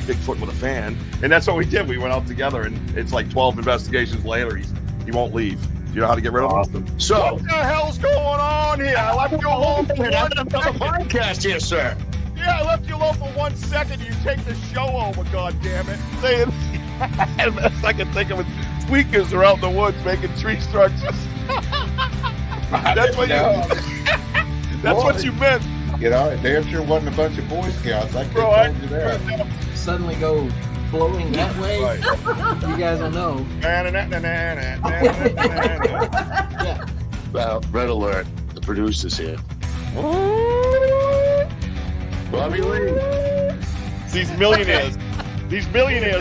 Bigfoot with a fan. And that's what we did. We went out together, and it's like 12 investigations later. He won't leave. Do you know how to get rid of him? So, what the hell's going on here? I left you alone for 1 second. podcast here, sir. Yeah, I left you alone for 1 second. You take the show over, goddammit. Saying, the best I can think of is tweakers are out in the woods making tree structures. That's what that's what you meant. You know, it damn sure wasn't a bunch of Boy Scouts. I Bro, told you that. Suddenly go blowing that way. Right. You guys will know. Yeah. Well, red alert. The producer's here. Bobby Lee. These millionaires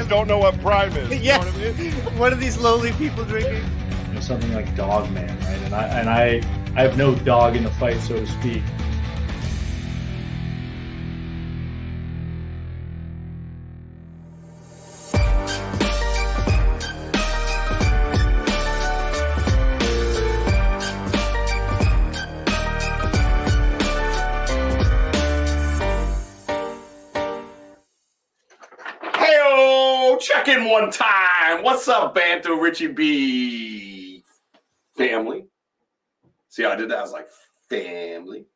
don't know what Prime is. Yeah. You know what I mean? What are these lowly people drinking? You know, something like Dog Man, right? And I have no dog in the fight, so to speak. Check in one time. What's up, Banter, Richie B? Family. See how I did that? I was like, family.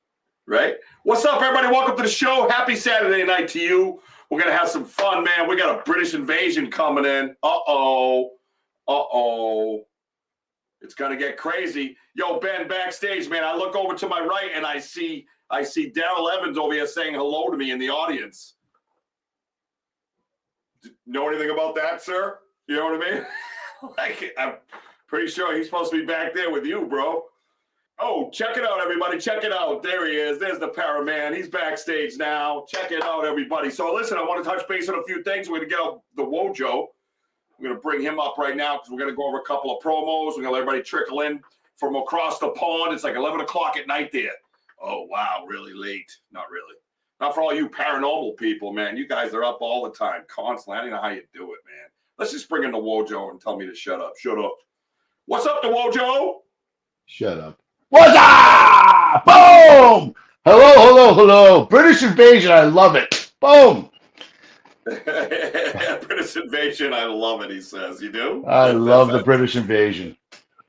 Right? What's up, everybody? Welcome to the show. Happy Saturday night to you. We're going to have some fun, man. We got a British invasion coming in. Uh-oh. It's going to get crazy. Yo, Ben, backstage, man, I look over to my right, and I see Daryl Evans over here saying hello to me in the audience. Know anything about that, sir? You know what I mean? Like, I'm pretty sure he's supposed to be back there with you, bro. Oh, check it out, everybody. Check it out. There he is. There's the Paraman. He's backstage now. Check it out, everybody. So, listen, I want to touch base on a few things. We're going to get out the Wojo. I'm going to bring him up right now because we're going to go over a couple of promos. We're going to let everybody trickle in from across the pond. It's like 11 o'clock at night there. Oh, wow, really late. Not really. Not for all you paranormal people, man. You guys are up all the time, constantly. I don't know how you do it, man. Let's just bring in the Wojo and tell me to shut up. Shut up. What's up, the Wojo? Shut up. What's up? Boom! Hello. British invasion. I love it. Boom. British invasion. I love it, he says. You do? I love the British invasion.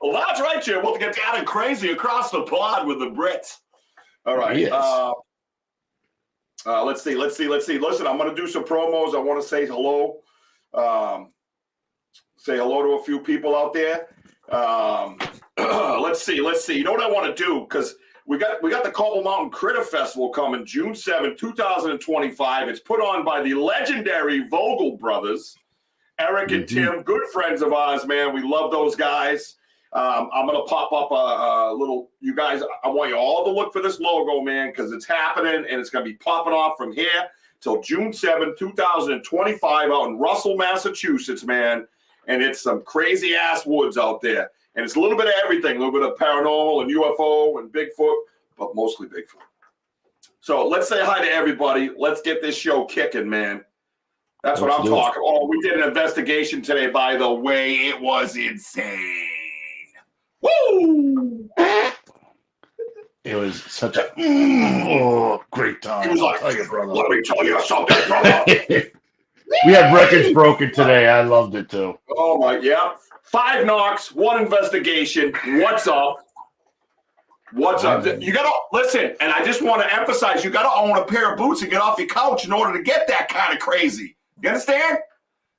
Well, that's right, Jim. We'll get down and crazy across the pond with the Brits. All right. Yes. Let's see. Listen, I'm going to do some promos. I want to say hello. Say hello to a few people out there. Let's see. You know what I want to do? Because we got the Cobble Mountain Critter Festival coming June 7th, 2025. It's put on by the legendary Vogel brothers, Eric and Tim, good friends of ours, man. We love those guys. I'm going to pop up a little, you guys, I want you all to look for this logo, man, because it's happening, and it's going to be popping off from here till June 7th, 2025 out in Russell, Massachusetts, man. And it's some crazy-ass woods out there. And it's a little bit of everything, a little bit of paranormal and UFO and Bigfoot, but mostly Bigfoot. So let's say hi to everybody. Let's get this show kicking, man. That's what I'm talking. Oh, we did an investigation today, by the way. It was insane. Woo! It was such a great time. He was like, let me tell you something, brother. We had records broken today. I loved it too. Oh my, yeah. 5 knocks, 1 investigation. What's up? What's up? You gotta listen, and I just want to emphasize, you gotta own a pair of boots and get off your couch in order to get that kind of crazy. You understand?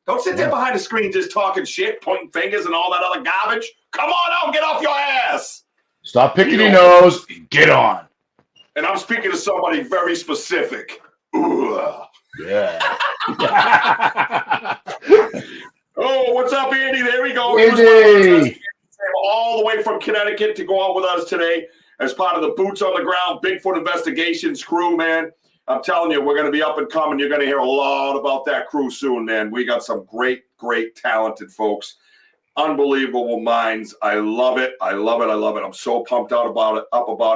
Don't sit there behind the screen just talking shit, pointing fingers and all that other garbage. Come on out, get off your ass. Stop picking your nose and get on. And I'm speaking to somebody very specific. Ugh. Yeah. Oh, what's up, Andy? There we go. Andy. All the way from Connecticut to go out with us today as part of the Boots on the Ground Bigfoot Investigations crew, man. I'm telling you, we're going to be up and coming. You're going to hear a lot about that crew soon, man. We got some great, talented folks. Unbelievable minds. I love it. I'm so pumped up about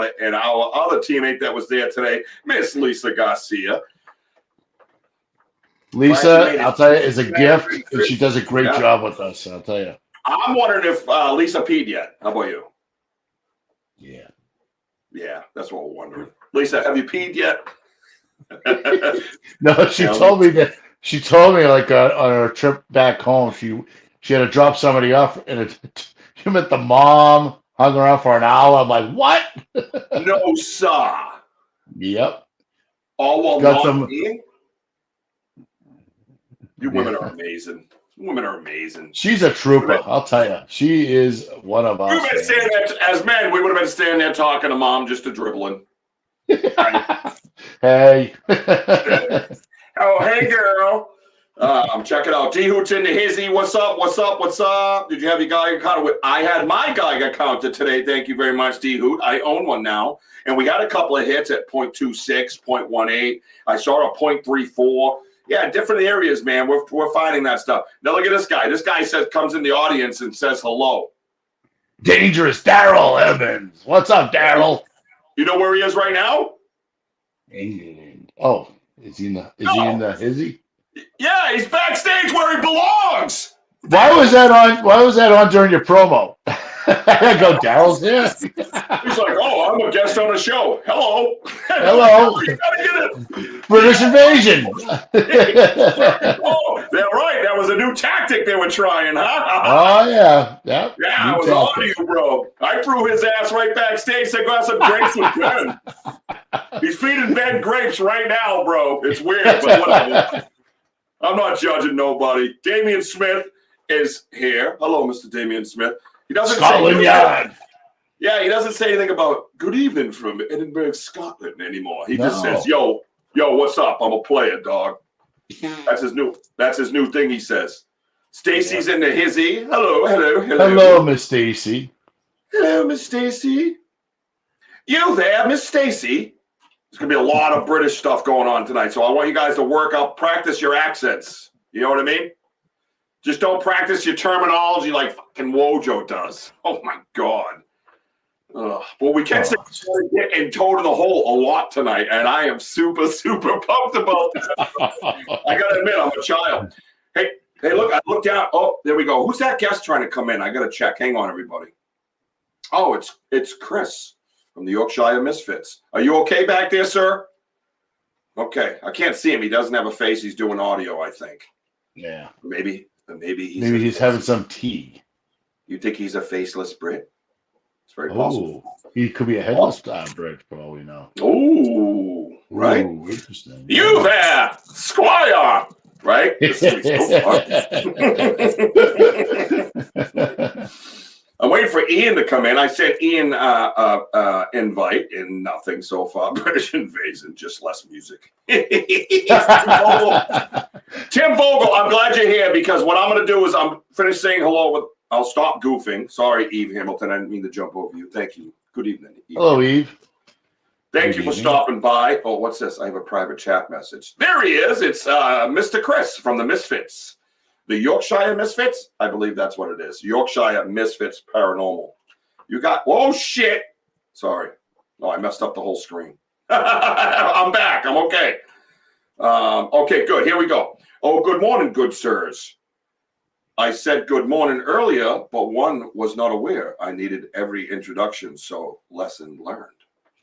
it. And our other teammate that was there today, Miss Lisa Garcia. Lisa, I'll tell you, is a gift, and she does a great job with us. I'll tell you. I'm wondering if Lisa peed yet. How about you? Yeah. Yeah, that's what we're wondering. Lisa, have you peed yet? No, she told me that She told me like on her trip back home, she had to drop somebody off, and she met the mom, hung around for an hour. I'm like, what? No, sir. Yep. All while Got not some. being. You women are amazing. Women are amazing. She's a trooper. I'll tell you, she is one of us. We've been standing there, as men, we would have been standing there talking to mom, just a dribbling. Hey. Oh, hey, girl. Check it out. D Hoot's in the hizzy. What's up? What's up? What's up? Did you have your Geiger counter? I had my Geiger counter today. Thank you very much, D Hoot. I own one now. And we had a couple of hits at 0.26, 0.18. I saw a 0.34. Yeah, different areas, man. We're finding that stuff. Now look at this guy. This guy comes in the audience and says hello. Dangerous Daryl Evans. What's up, Daryl? You know where he is right now? England. Oh, is he in the hizzy? Yeah, he's backstage where he belongs. Why was that on during your promo? I go, Daryl's here. He's like, oh, I'm a guest on a show. Hello. Hello. You gotta get it. British invasion. Oh, they're right. That was a new tactic they were trying, huh? Oh yeah. Yep. Yeah, I was on to you, bro. I threw his ass right backstage. Said, got some grapes with Ben. He's feeding Ben grapes right now, bro. It's weird, but whatever. I'm not judging nobody. Damian Smith is here. Hello, Mr. Damian Smith. He doesn't Scotland Yard. Yeah, he doesn't say anything about good evening from Edinburgh, Scotland anymore. He just says, yo, what's up? I'm a player, dog. That's his new thing he says. Stacy's in the hizzy. Hello, Miss Stacy. Hello, Miss Stacy. You there, Miss Stacy? There's going to be a lot of British stuff going on tonight, so I want you guys to practice your accents. You know what I mean? Just don't practice your terminology like fucking Wojo does. Oh, my God. Well, we can say and toe to the hole a lot tonight, and I am super, super pumped about that. I got to admit, I'm a child. Hey, look, I looked down. Oh, there we go. Who's that guest trying to come in? I got to check. Hang on, everybody. Oh, it's Chris from the Yorkshire Misfits. Are you okay back there, sir? Okay. I can't see him. He doesn't have a face. He's doing audio, I think. Yeah. Maybe he's having some tea. You think he's a faceless Brit? It's very possible. He could be a headless Brit, for all we know. Oh, right. Ooh, interesting. You there, Squire? Right? This is so fun. I'm waiting for Ian to come in. I sent Ian invite and nothing so far. British Invasion, just less music. Tim Vogel, I'm glad you're here because what I'm going to do is I'm finished saying hello. I'll stop goofing. Sorry, Eve Hamilton. I didn't mean to jump over you. Thank you. Good evening, Eve. Hello, Eve. Thank you for stopping by. Oh, what's this? I have a private chat message. There he is. It's Mr. Chris from the Misfits. The Yorkshire Misfits? I believe that's what it is. Yorkshire Misfits Paranormal. You got... Oh, shit. Sorry. Oh, I messed up the whole screen. I'm back. I'm okay. Okay, good. Here we go. Oh, good morning, good sirs. I said good morning earlier, but one was not aware. I needed every introduction, so lesson learned.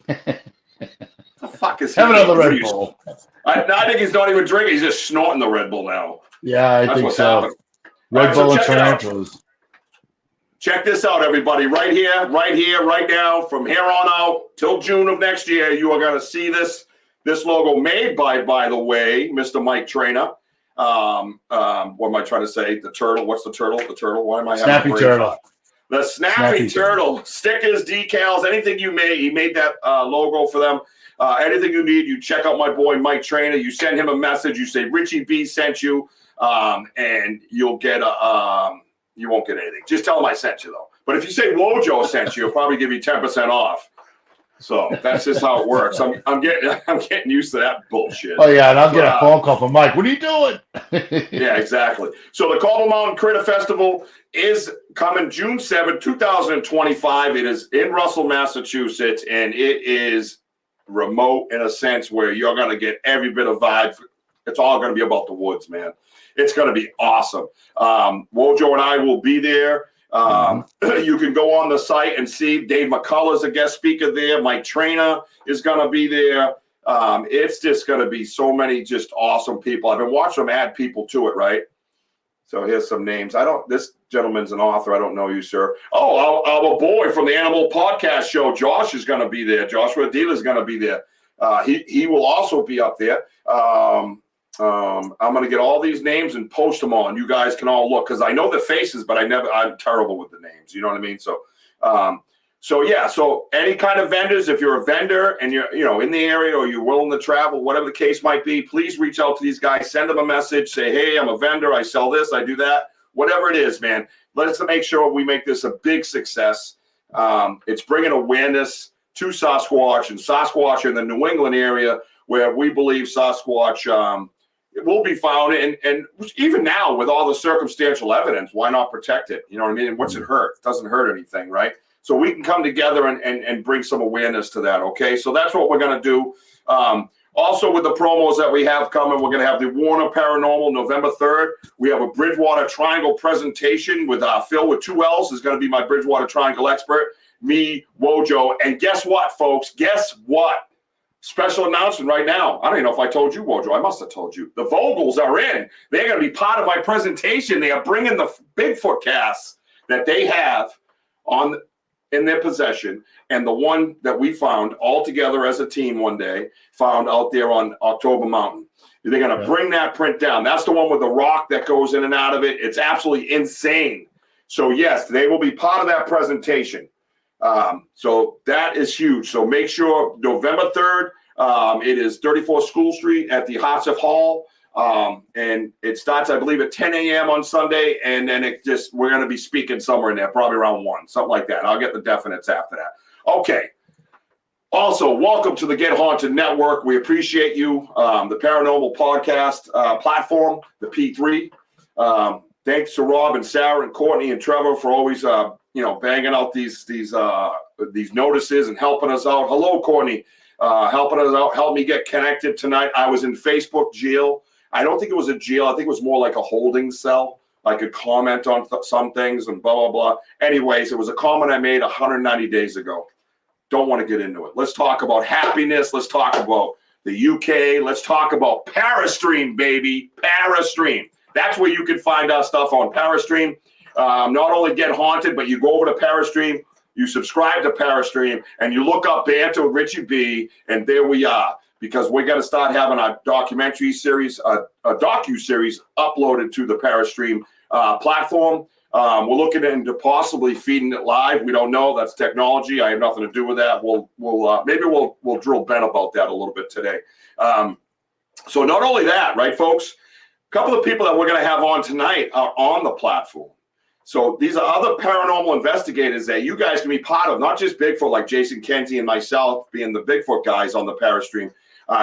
The fuck is he? Have another Red Bull. I think he's not even drinking. He's just snorting the Red Bull now. Yeah, I think so. Happened. Red Bull and tarantulas. Check this out, everybody. Right here, right now, from here on out till June of next year, you are going to see this logo made by the way, Mr. Mike Trainer. What am I trying to say? The turtle. What's the turtle? The turtle. Why am I Snappy turtle? The snappy turtle. Stickers, decals, anything you made. He made that logo for them. Anything you need, you check out my boy Mike Trainer. You send him a message. You say Richie B sent you, and you'll get you won't get anything. Just tell him I sent you though. But if you say Wojo sent you, he'll probably give you 10% off. So that's just how it works. I'm getting used to that bullshit. Oh yeah, and I'll get a phone call from Mike. What are you doing? Yeah, exactly. So the Cobble Mountain Critter Festival is coming June 7th, 2025. It is in Russell, Massachusetts, and it is remote in a sense where you're going to get every bit of vibe. It's all going to be about the woods, man. It's going to be awesome. Wojo and I will be there. You can go on the site and see Dave McCullough's a guest speaker there. Mike Trainer is going to be there. It's just going to be so many just awesome people. I've been watching them add people to it, right? So here's some names. This gentleman's an author. I don't know you, sir. Oh, our boy from the Animal Podcast Show, Josh, is going to be there. Joshua Dealer is going to be there. He will also be up there. I'm going to get all these names and post them on. You guys can all look because I know the faces, but I'm terrible with the names. You know what I mean? So any kind of vendors, if you're a vendor and you're in the area or you're willing to travel, whatever the case might be, please reach out to these guys, send them a message, say, hey, I'm a vendor, I sell this, I do that, whatever it is, man. Let's make sure we make this a big success. It's bringing awareness to Sasquatch and Sasquatch in the New England area where we believe Sasquatch will be found. And even now with all the circumstantial evidence, why not protect it? You know what I mean? And what's it hurt? It doesn't hurt anything, right? So we can come together and bring some awareness to that, okay? So that's what we're going to do. Also, with the promos that we have coming, we're going to have the Warner Paranormal November 3rd. We have a Bridgewater Triangle presentation with Phil with 2 L's is going to be my Bridgewater Triangle expert, me, Wojo. And guess what, folks? Guess what? Special announcement right now. I don't even know if I told you, Wojo. I must have told you. The Vogels are in. They're going to be part of my presentation. They are bringing the Bigfoot casts that they have in their possession, and the one that we found all together as a team one day, found out there on October Mountain. They're going to bring that print down. That's the one with the rock that goes in and out of it. It's absolutely insane. So, yes, they will be part of that presentation. So that is huge. So make sure November 3rd, it is 34 School Street at the Hotsef Hall. And it starts, I believe, at 10 a.m. on Sunday, and then we're going to be speaking somewhere in there, probably around 1, something like that. I'll get the definites after that. Okay. Also, welcome to the Get Haunted Network. We appreciate you. The Paranormal Podcast platform, the P3. Thanks to Rob and Sarah and Courtney and Trevor for always, banging out these notices and helping us out. Hello, Courtney. Helping us out, help me get connected tonight. I was in Facebook jail. I don't think it was a jail. I think it was more like a holding cell. I could comment on some things and blah, blah, blah. Anyways, it was a comment I made 190 days ago. Don't want to get into it. Let's talk about happiness. Let's talk about the UK. Let's talk about Parastream, baby. Parastream. That's where you can find our stuff on Parastream. Not only Get Haunted, but you go over to Parastream, you subscribe to Parastream, and you look up Banter with Richie B, and there we are. Because we're going to start having our documentary series, a docu-series uploaded to the Parastream platform. We're looking into possibly feeding it live. We don't know. That's technology. I have nothing to do with that. Maybe we'll drill Ben about that a little bit today. So not only that, right, folks? A couple of people that we're going to have on tonight are on the platform. So these are other paranormal investigators that you guys can be part of, not just Bigfoot, like Jason Kenzie and myself being the Bigfoot guys on the Parastream.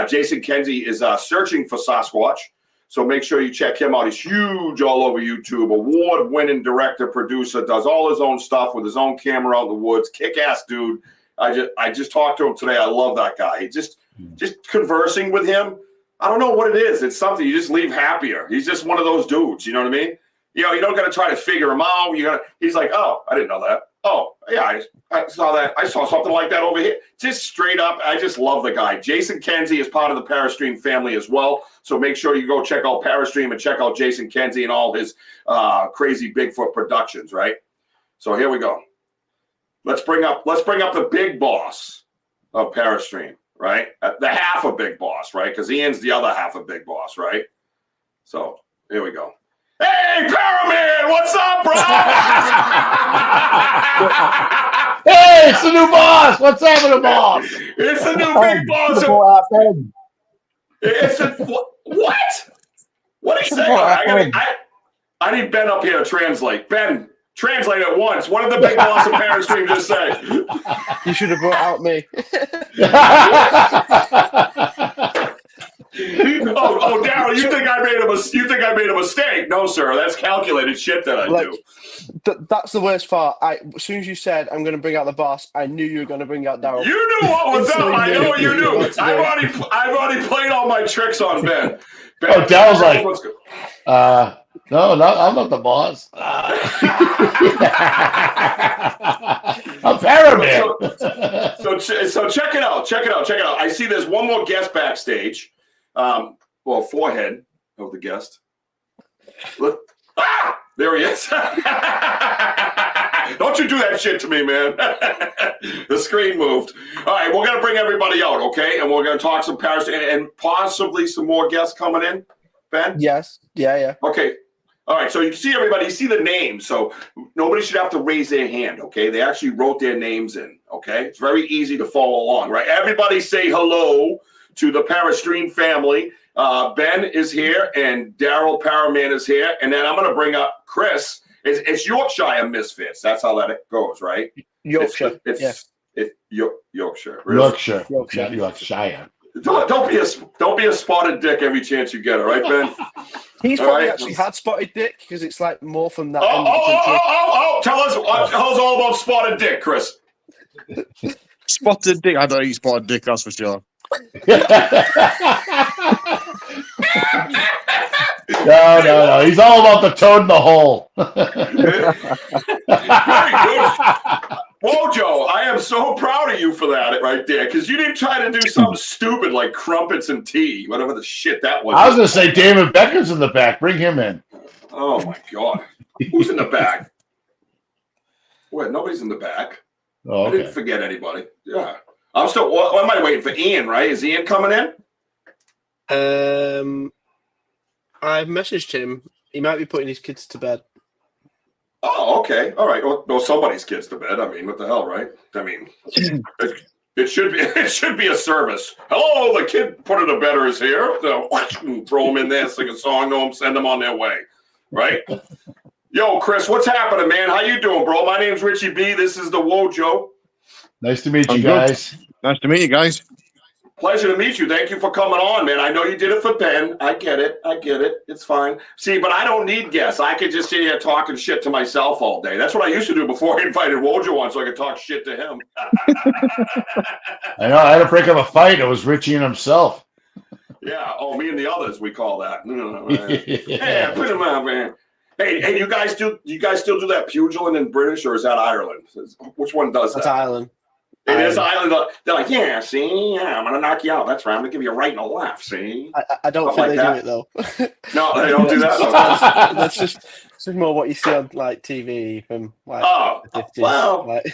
Jason Kenzie is searching for Sasquatch, so make sure you check him out. He's huge all over YouTube, award-winning director, producer, does all his own stuff with his own camera out in the woods, kick-ass dude. I just talked to him today. I love that guy. Just conversing with him, I don't know what it is. It's something you just leave happier. He's just one of those dudes, you know what I mean? You don't got to try to figure him out. He's like, oh, I didn't know that. Oh, yeah, I saw that. I saw something like that over here. Just straight up, I just love the guy. Jason Kenzie is part of the Parastream family as well. So make sure you go check out Parastream and check out Jason Kenzie and all his crazy Bigfoot productions, right? So here we go. Let's bring up the big boss of Parastream, right? The half of Big Boss, right? Because Ian's the other half of Big Boss, right? So here we go. Hey, Paraman, what's up, bro? Hey, it's the new boss. What's happening, boss? It's the new big boss. It's what? What did he say? I need Ben up here to translate. Ben, translate at once. What did the big boss of Parastream just say? You should have brought out me. Daryl, you think I made a mistake? No, sir. That's calculated shit that I do. That's the worst part. As soon as you said I'm going to bring out the boss, I knew you were going to bring out Daryl. You knew what was up. I know you knew. I've already played all my tricks on Ben. Daryl's like, No, I'm not the boss. I'm Paraman. So check it out. Check it out. I see there's one more guest backstage. Forehead of the guest. Look. There he is. Don't you do that shit to me, man. The screen moved. All right, we're going to bring everybody out, okay? And we're going to talk some Paris and possibly some more guests coming in, Ben? Yes. Yeah. Okay. All right, so you see everybody, you see the names, so nobody should have to raise their hand, okay? They actually wrote their names in, okay? It's very easy to follow along, right? Everybody say hello to the Parastream family. Ben is here, and Daryl Paraman is here, and then I'm going to bring up Chris. It's Yorkshire Misfits. That's how that goes, right? Yorkshire. It's Yorkshire. Really? Yorkshire. Don't be a spotted dick every chance you get, all right, Ben? He's probably actually had spotted dick because it's like more from that end of the country. Tell us all about spotted dick, Chris. Spotted dick. I don't eat spotted dick, that's for sure. No. He's all about the toad in the hole. Very good. Wojo, I am so proud of you for that right there, because you didn't try to do something stupid like crumpets and tea, whatever the shit that was. I was going to say David Becker's in the back. Bring him in. Oh, my God. Who's in the back? Wait, nobody's in the back. Oh, okay. I didn't forget anybody. Yeah. I'm still, what am I waiting for? Ian, right? Is Ian coming in? I've messaged him. He might be putting his kids to bed. Oh, okay. All right. Well, somebody's kids to bed. I mean, what the hell, right? I mean, it should be a service. Hello, the kid put it to bed is here. So, throw them in there, sing a song to them, send them on their way, right? Yo, Chris, what's happening, man? How you doing, bro? My name's Richie B. This is the Wojo. Nice to meet you I'm guys. Good. Nice to meet you guys. Pleasure to meet you. Thank you for coming on, man. I know you did it for Ben. I get it. It's fine. See, but I don't need guests. I could just sit here talking shit to myself all day. That's what I used to do before I invited Wojo on, so I could talk shit to him. I know. I had to break up a fight. It was Richie and himself. Yeah. Oh, me and the others, we call that. Yeah, put him out, man. Hey, you guys still do that pugilant in British, or is that Ireland? Which one does that? That's Ireland. It is Ireland. They're like, I'm going to knock you out. That's right. I'm going to give you a right and a left, see? I don't Something think like they do it, though. No, they don't do that? That's just more what you see on, like, TV from, like, the 50s. Well, like.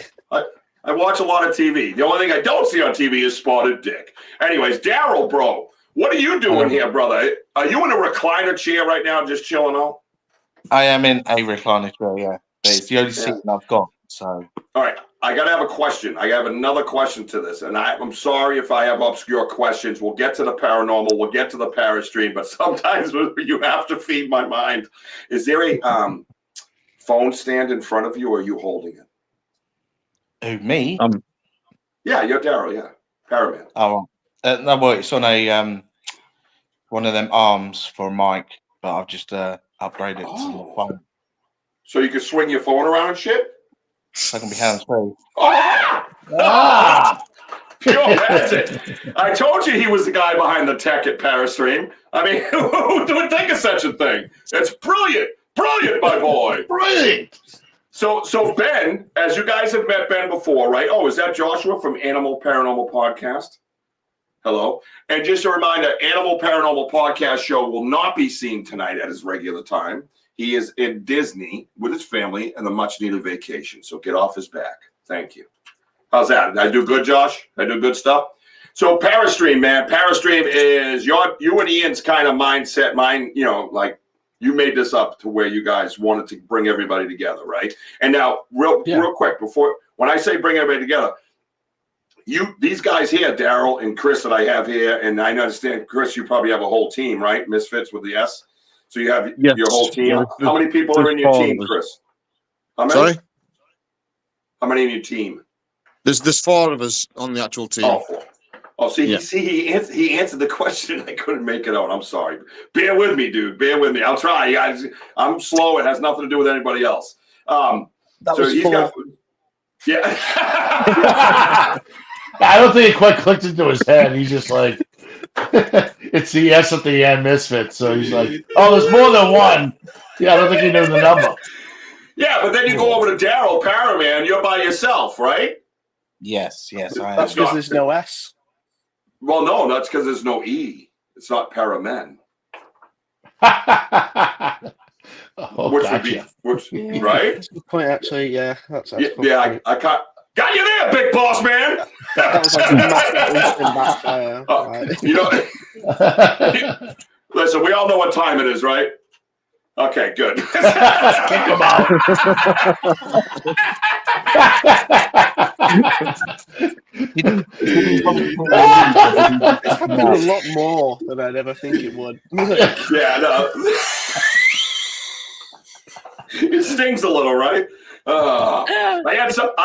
I watch a lot of TV. The only thing I don't see on TV is spotted dick. Anyways, Daryl, bro, what are you doing here, brother? Are you in a recliner chair right now just chilling out? I am in a recliner chair, yeah. But it's the only seat I've got, so... All right. I got to have a question. I have another question to this, and I'm sorry if I have obscure questions. We'll get to the paranormal. We'll get to the Parastream, but sometimes you have to feed my mind. Is there a phone stand in front of you, or are you holding it? Who, me? Yeah, you're Daryl, yeah. Paraman. Oh, no, well, it's on a one of them arms for a mic, but I've just upgraded it to the phone. So you can swing your phone around and shit? So I can be hands-free. Yo, that's it. I told you he was the guy behind the tech at Parastream. I mean, who would think of such a thing? It's brilliant. Brilliant, my boy. Brilliant. So Ben, as you guys have met Ben before, right? Oh, is that Joshua from Animal Paranormal Podcast? Hello. And just a reminder, Animal Paranormal Podcast show will not be seen tonight at his regular time. He is in Disney with his family and a much-needed vacation. So get off his back. Thank you. How's that? Did I do good, Josh? Did I do good stuff? So Parastream, man. Parastream is you and Ian's kind of mindset. Mine, like you made this up to where you guys wanted to bring everybody together, right? And now, real quick, when I say bring everybody together, these guys here, Daryl and Chris that I have here, and I understand, Chris, you probably have a whole team, right? Misfits with the S. So you have your whole team. Yeah, how many people are in your team, Chris? How many? Sorry? How many in your team? There's 4 of us on the actual team. He answered the question. I couldn't make it out. I'm sorry. Bear with me, dude. Bear with me. I'll try, guys. I'm slow. It has nothing to do with anybody else. Yeah. I don't think it quite clicked into his head. He's just like, it's the S at the end, Misfit. So he's like, oh, there's more than one. Yeah, I don't think he knew the number. Yeah, but then you go over to Daryl Paraman. You're by yourself, right? Yes, I That's am. because there's no S. Well, no, that's because there's no E. It's not Paramen. Oh, Which gotcha. would be, right? That's a good point, actually. Yeah, that's a good Yeah, point. I got you there, big boss man. That was like a massive instant backfire. Right? You know, listen, we all know what time it is, right? Okay, good. Kick him out. It's happened a lot more than I'd ever think it would. Yeah, no. It stings a little, right? I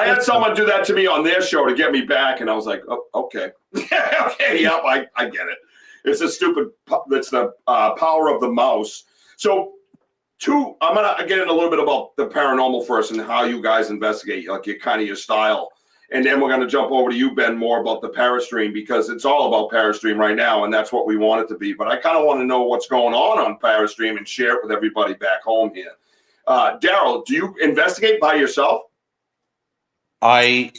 had someone do that to me on their show to get me back, and I was like, oh, okay. Okay, yep, I get it. It's a stupid, it's the power of the mouse. So, I'm going to get in a little bit about the paranormal first and how you guys investigate, like your style. And then we're going to jump over to you, Ben, more about the Parastream, because it's all about Parastream right now, and that's what we want it to be. But I kind of want to know what's going on Parastream and share it with everybody back home here. Daryl, do you investigate by yourself? I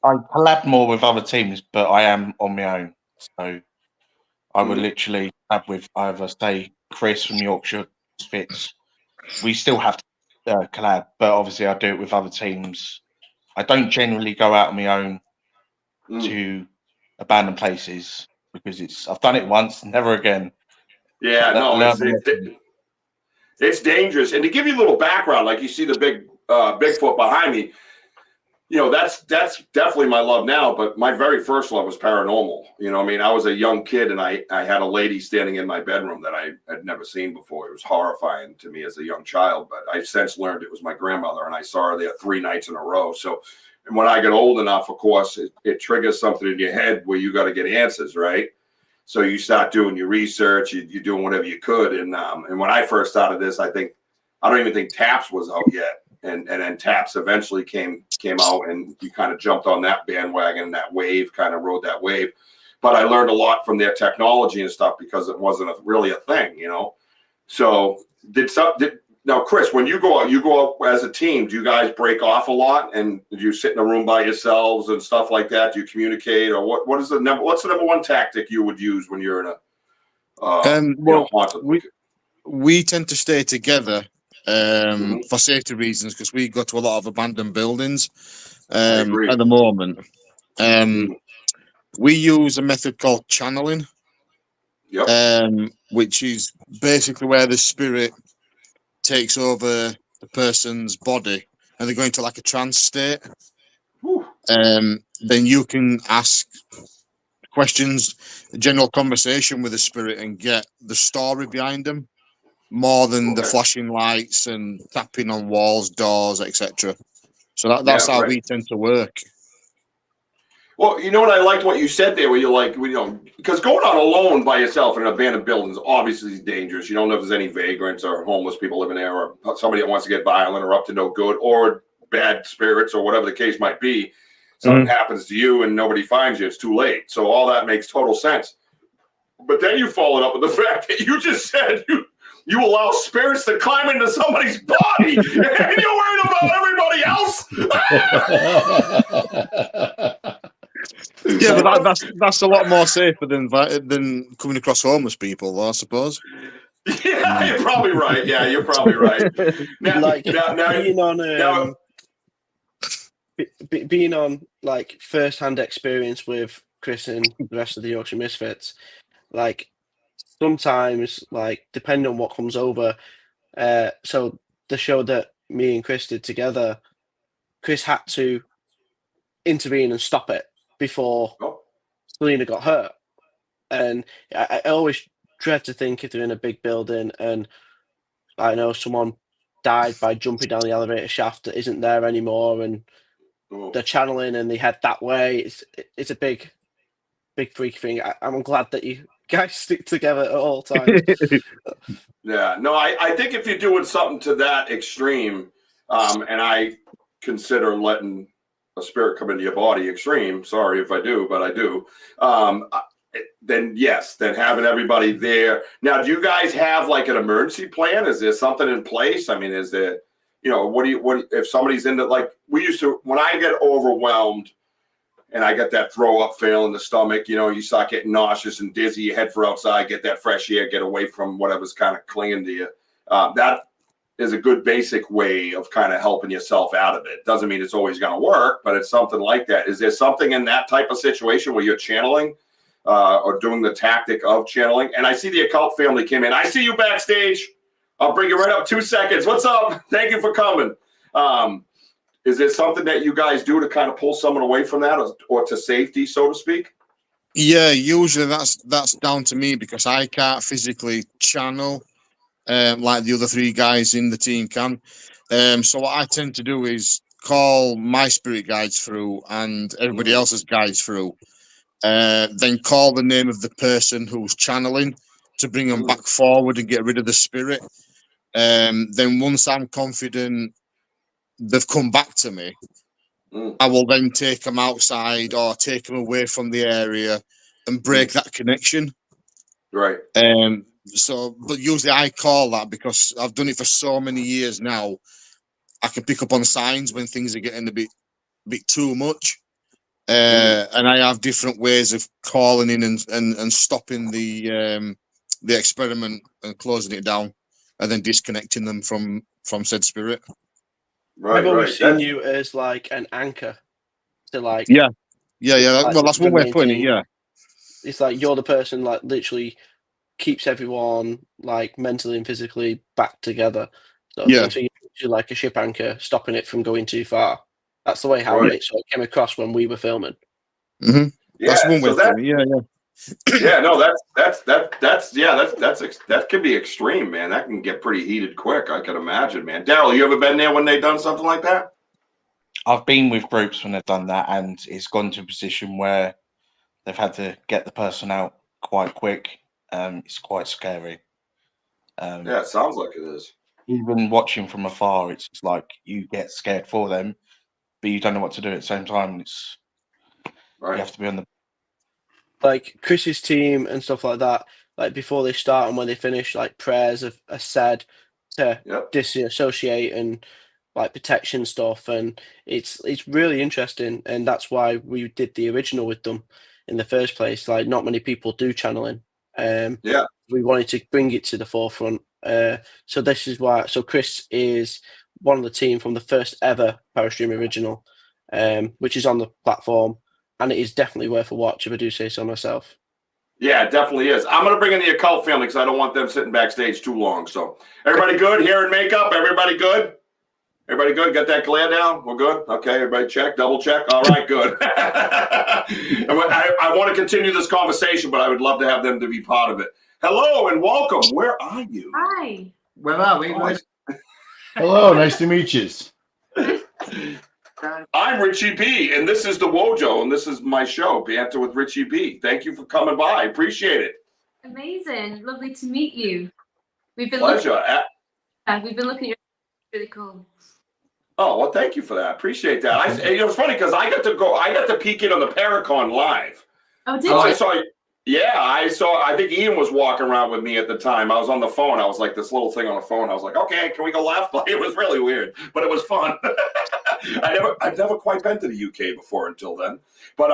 collab more with other teams, but I am on my own. So I would literally collab with either, say, Chris from Yorkshire, Fitz. We still have to collab, but obviously I do it with other teams. I don't generally go out on my own to abandoned places because I've done it once, never again. Yeah, no, it's dangerous. And to give you a little background, like you see the big Bigfoot behind me, you know, that's definitely my love now. But my very first love was paranormal. You know, I mean, I was a young kid and I had a lady standing in my bedroom that I had never seen before. It was horrifying to me as a young child, but I've since learned it was my grandmother, and I saw her there 3 nights in a row. So, and when I get old enough, of course, it triggers something in your head where you got to get answers, right? So you start doing your research, you're doing whatever you could. And when I first started this, I don't even think TAPS was out yet. And then TAPS eventually came out, and you kind of jumped on that bandwagon, that wave, kind of rode that wave. But I learned a lot from their technology and stuff because it wasn't really a thing, you know. So now, Chris, when you go out as a team, do you guys break off a lot, and do you sit in a room by yourselves and stuff like that? Do you communicate, or what's the number one tactic you would use when you're in a we tend to stay together for safety reasons, because we go to a lot of abandoned buildings at the moment. We use a method called channeling, which is basically where the spirit takes over the person's body and they go into like a trance state. Then you can ask questions, a general conversation with the spirit, and get the story behind them more than the flashing lights and tapping on walls, doors, etc. So that's how we tend to work. Well, you know what, I liked what you said there, where you're like, you know, because going on alone by yourself in an abandoned building is obviously dangerous. You don't know if there's any vagrants or homeless people living there, or somebody that wants to get violent or up to no good, or bad spirits, or whatever the case might be. Something happens to you and nobody finds you, it's too late. So all that makes total sense. But then you followed up with the fact that you just said you allow spirits to climb into somebody's body, and you're worried about everybody else. Yeah, but that's a lot more safer than coming across homeless people, I suppose. Yeah, you're probably right. Yeah, you're probably right. Being on like first-hand experience with Chris and the rest of the Yorkshire Misfits, like sometimes, like depending on what comes over, so the show that me and Chris did together, Chris had to intervene and stop it before Selena got hurt. And I always dread to think if they're in a big building and I know someone died by jumping down the elevator shaft that isn't there anymore, and they're channeling and they head that way. It's a big freaky thing. I'm glad that you guys stick together at all times. Yeah, no, I think if you're doing something to that extreme, and I consider letting a spirit come into your body extreme. Sorry if I do, but I do. then yes, then having everybody there. Now, do you guys have like an emergency plan? Is there something in place? I mean, is there, what if somebody's into, like we used to, when I get overwhelmed and I get that throw up feeling in the stomach, you start getting nauseous and dizzy, you head for outside, get that fresh air, get away from whatever's kind of clinging to you. That is a good basic way of kind of helping yourself out of it. Doesn't mean it's always going to work, but it's something like that. Is there something in that type of situation where you're channeling or doing the tactic of channeling? And I see the occult family came in. I see you backstage. I'll bring you right up 2 seconds. What's up? Thank you for coming. Is there something that you guys do to kind of pull someone away from that or to safety, so to speak? Yeah, usually that's down to me because I can't physically channel like the other 3 guys in the team can. So what I tend to do is call my spirit guides through and everybody else's guides through. Then call the name of the person who's channeling to bring them back forward and get rid of the spirit. Then once I'm confident they've come back to me, I will then take them outside or take them away from the area and break that connection. Right. But usually I call that because I've done it for so many years now. I can pick up on signs when things are getting a bit too much. And I have different ways of calling in and stopping the experiment and closing it down and then disconnecting them from said spirit. Right, I've always seen you as like an anchor to like. Yeah. Like, well, that's one way of putting it. Yeah. It's like you're the person like literally keeps everyone like mentally and physically back together. So you're like a ship anchor, stopping it from going too far. That's the way how it sort of came across when we were filming. Mm-hmm. That's one way of putting it. Yeah. Yeah, no, that can be extreme, man. That can get pretty heated quick. I can imagine, man. Daryl, you ever been there when they've done something like that? I've been with groups when they've done that, and it's gone to a position where they've had to get the person out quite quick. It's quite scary. Yeah, it sounds like it is. Even watching from afar, it's like you get scared for them, but you don't know what to do at the same time. It's you have to be on the. Like Chris's team and stuff like that, like before they start and when they finish, like prayers are said to disassociate and like protection stuff, and it's really interesting, and that's why we did the original with them in the first place. Like not many people do channeling. We wanted to bring it to the forefront. So this is why. So Chris is one of the team from the first ever Parastream original, which is on the platform. And it is definitely worth a watch if I do say so myself. Yeah, it definitely is. I'm going to bring in the occult family because I don't want them sitting backstage too long. So everybody good? Hair and makeup? Everybody good? Everybody good? Got that glare down? We're good? Okay, everybody check, double check. All right, good. I want to continue this conversation, but I would love to have them to be part of it. Hello and welcome. Where are you? Hi. Where are we? Hello, nice to meet you. I'm Richie B, and this is the Wojo, and this is my show, Banter with Richie B. Thank you for coming by. Appreciate it. Amazing. Lovely to meet you. We've been Pleasure. We've been looking at your really cool. Oh, well, thank you for that. Appreciate that. It was funny because I got to peek in on the Paracon live. Oh, did you? I think Ian was walking around with me at the time. I was on the phone. I was like this little thing on the phone. I was like, okay, can we go left? It was really weird, but it was fun. I've never quite been to the UK before until then. But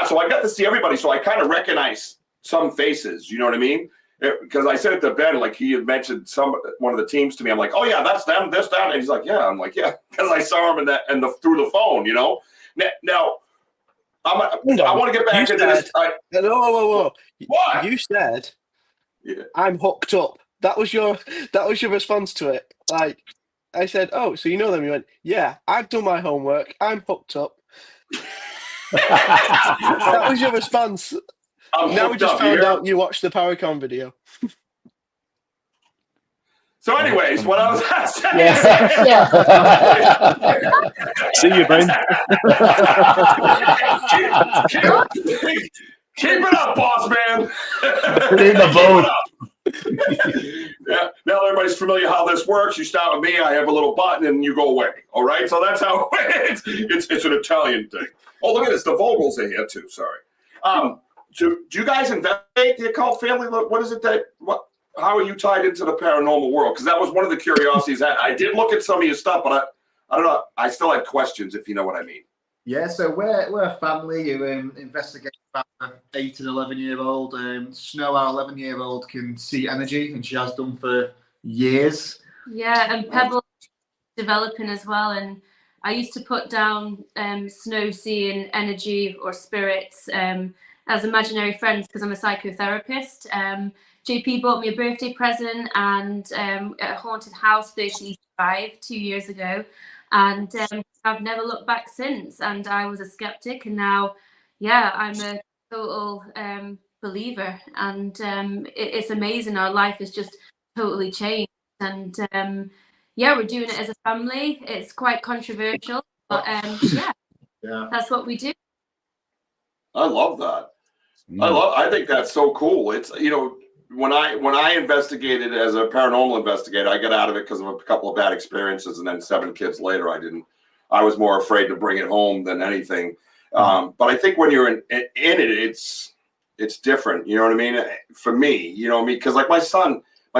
so I got to see everybody. So I kind of recognize some faces, you know what I mean? Because I said it to Ben, like he had mentioned one of the teams to me. I'm like, oh yeah, that's them, this, that. And he's like, yeah. I'm like, yeah, because I saw him through the phone, you know. Now I want to get back into this. Whoa. What? You said I'm hooked up. That was your response to it. Like I said, oh, so you know them? You went, yeah, I've done my homework. I'm hooked up. That was your response. Now we just found out you watched the Paracon video. So, anyways, what I was saying. See you, Ben. Keep it up, boss man. Put in the boat. Yeah. Now everybody's familiar how this works. You start with me, I have a little button, and you go away. All right. So that's how it's an Italian thing. Oh, look at this. The Vogels are here too. Sorry. do you guys investigate the occult family? What is it how are you tied into the paranormal world? Because that was one of the curiosities. I did look at some of your stuff, but I don't know. I still had questions, if you know what I mean. Yeah, so we're a family who investigate about an 8 and 11-year-old. Snow, our 11-year-old, can see energy, and she has done for years. Yeah, and Pebble developing as well. And I used to put down Snow seeing energy or spirits as imaginary friends because I'm a psychotherapist. JP bought me a birthday present and a haunted house 35 2 years ago. And I've never looked back since. And I was a skeptic, and now, yeah, I'm a total believer. And it's amazing. Our life has just totally changed. And yeah, we're doing it as a family. It's quite controversial, but yeah, that's what we do. I love that. I think that's so cool. It's, you know, when I investigated as a paranormal investigator, I got out of it because of a couple of bad experiences, and then 7 kids later, I was more afraid to bring it home than anything. But I think when you're in it, it's different. You know what I mean? For me, you know what I mean? Because like my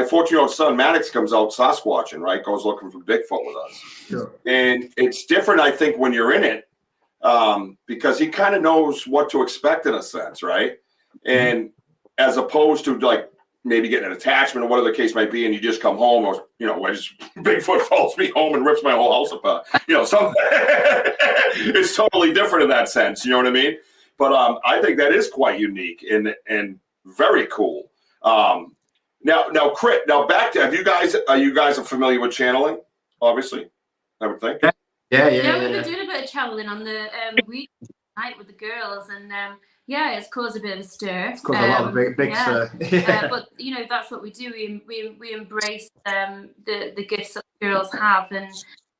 14-year-old son, Maddox, comes out Sasquatching, right? Goes looking for Bigfoot with us. Sure. And it's different, I think, when you're in it, because he kind of knows what to expect in a sense, right? And as opposed to like maybe getting an attachment or whatever the case might be, and you just come home, or, you know, Bigfoot follows me home and rips my whole house apart. You know, it's totally different in that sense. You know what I mean? But I think that is quite unique and very cool. Now, Crit. Now, back to you guys are familiar with channeling? Obviously, I would think. Yeah. We've been doing a bit of channeling on the week night with the girls, and yeah, it's caused a bit of a stir. It's caused a lot of big stir. But you know, that's what we do. We embrace the gifts that the girls have,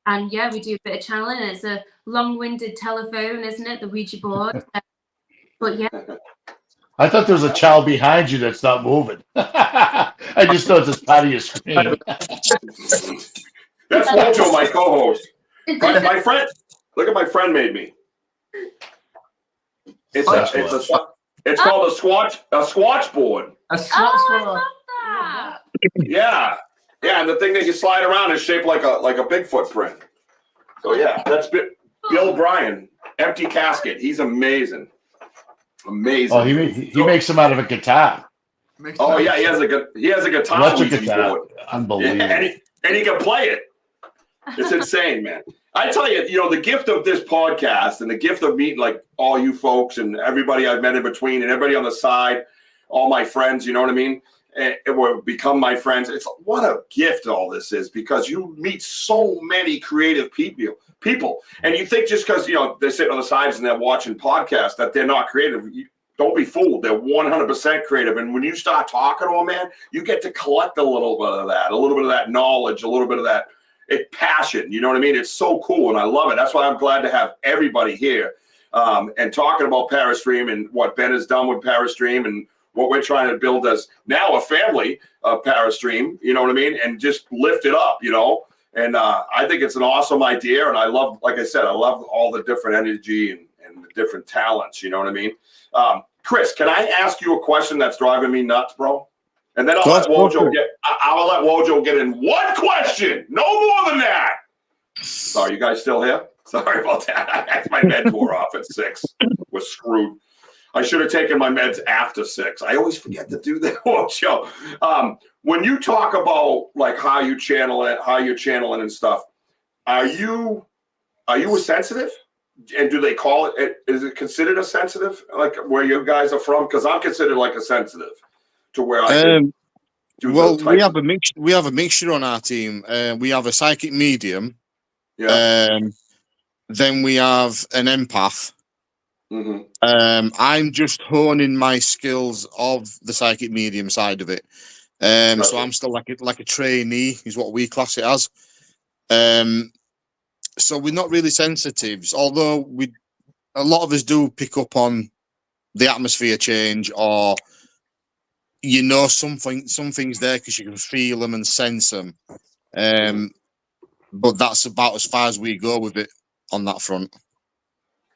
and yeah, we do a bit of channeling. It's a long-winded telephone, isn't it? The Ouija board. But yeah. I thought there was a child behind you that's not moving. I just thought it's part of your screen. That's Wojo, my co-host. My friend, look at my friend made me. It's called a squatch board. A squatch I board. love that. Yeah, and the thing that you slide around is shaped like a Bigfoot print. So yeah, that's Bill Bryan, Empty Casket. He's amazing. Amazing. Oh, he makes them out of a guitar. Oh yeah, he has a guitar Electric Ouija guitar. board. Unbelievable. And he can play it. It's insane, man. I tell you, you know, the gift of this podcast and the gift of meeting like all you folks and everybody I've met in between and everybody on the side, all my friends, you know what I mean? It will become my friends. It's what a gift all this is, because you meet so many creative people. And you think just because, you know, they're sitting on the sides and they're watching podcasts that they're not creative. Don't be fooled. They're 100% creative. And when you start talking to them, man, you get to collect a little bit of that knowledge, a little bit of that passion. You know what I mean? It's so cool, and I love it. That's why I'm glad to have everybody here and talking about Parastream and what Ben has done with Parastream and what we're trying to build as now a family of Parastream, you know what I mean? And just lift it up, you know? And I think it's an awesome idea. And I love, like I said, I love all the different energy and the different talents, you know what I mean? Chris, can I ask you a question that's driving me nuts, bro? And then I'll let Wojo get in one question. No more than that. Sorry, you guys still here? Sorry about that. My meds wore off at 6. We're screwed. I should have taken my meds after 6. I always forget to do that, Wojo. When you talk about like how you channel it, how you're channeling and stuff, are you a sensitive? And do they call it? Is it considered a sensitive? Like where you guys are from? Because I'm considered like a sensitive. To where I can do we have a mix. We have a mixture on our team. We have a psychic medium. Yeah. Then we have an empath. Mm-hmm. I'm just honing my skills of the psychic medium side of it. So I'm still like a trainee, is what we class it as. So we're not really sensitives, although a lot of us do pick up on the atmosphere change, or you know something's there because you can feel them and sense them. But that's about as far as we go with it on that front.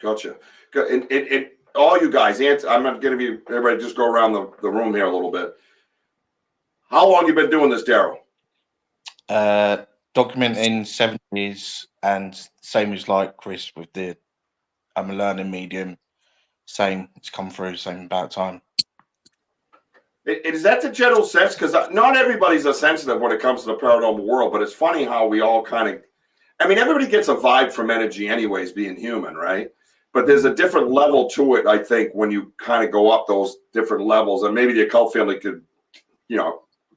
Gotcha. And all you guys, I'm not going to be everybody. Just go around the room here a little bit. How long you been doing this, Daryl? Documenting 7 years, and same as like Chris with the I'm a learning medium. Same, it's come through same about time. Is that the general sense? Because not everybody's a sensitive when it comes to the paranormal world, but it's funny how we all kind of, I mean, everybody gets a vibe from energy anyways, being human, right? But there's a different level to it, I think, when you kind of go up those different levels. And maybe the occult family could,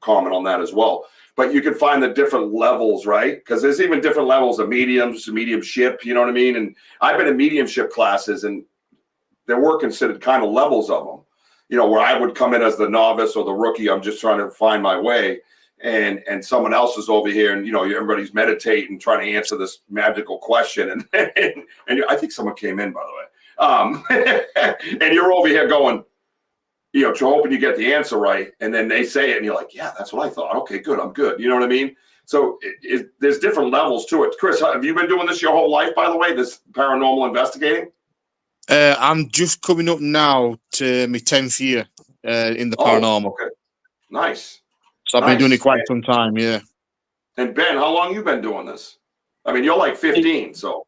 comment on that as well. But you can find the different levels, right? Because there's even different levels of mediumship, you know what I mean? And I've been in mediumship classes, and there were considered kind of levels of them, where I would come in as the novice or the rookie. I'm just trying to find my way. And someone else is over here, and everybody's meditating, trying to answer this magical question, and I think someone came in, by the way, and you're over here going, hoping you get the answer right, and then they say it, and you're like, yeah, that's what I thought. Okay, good, I'm good. You know what I mean? So there's different levels to it. Chris, have you been doing this your whole life, by the way? This paranormal investigating? I'm just coming up now to my 10th year in the paranormal. Okay. Nice. So I've been doing it quite some time, yeah. And Ben, how long you been doing this? I mean, you're like 15, so.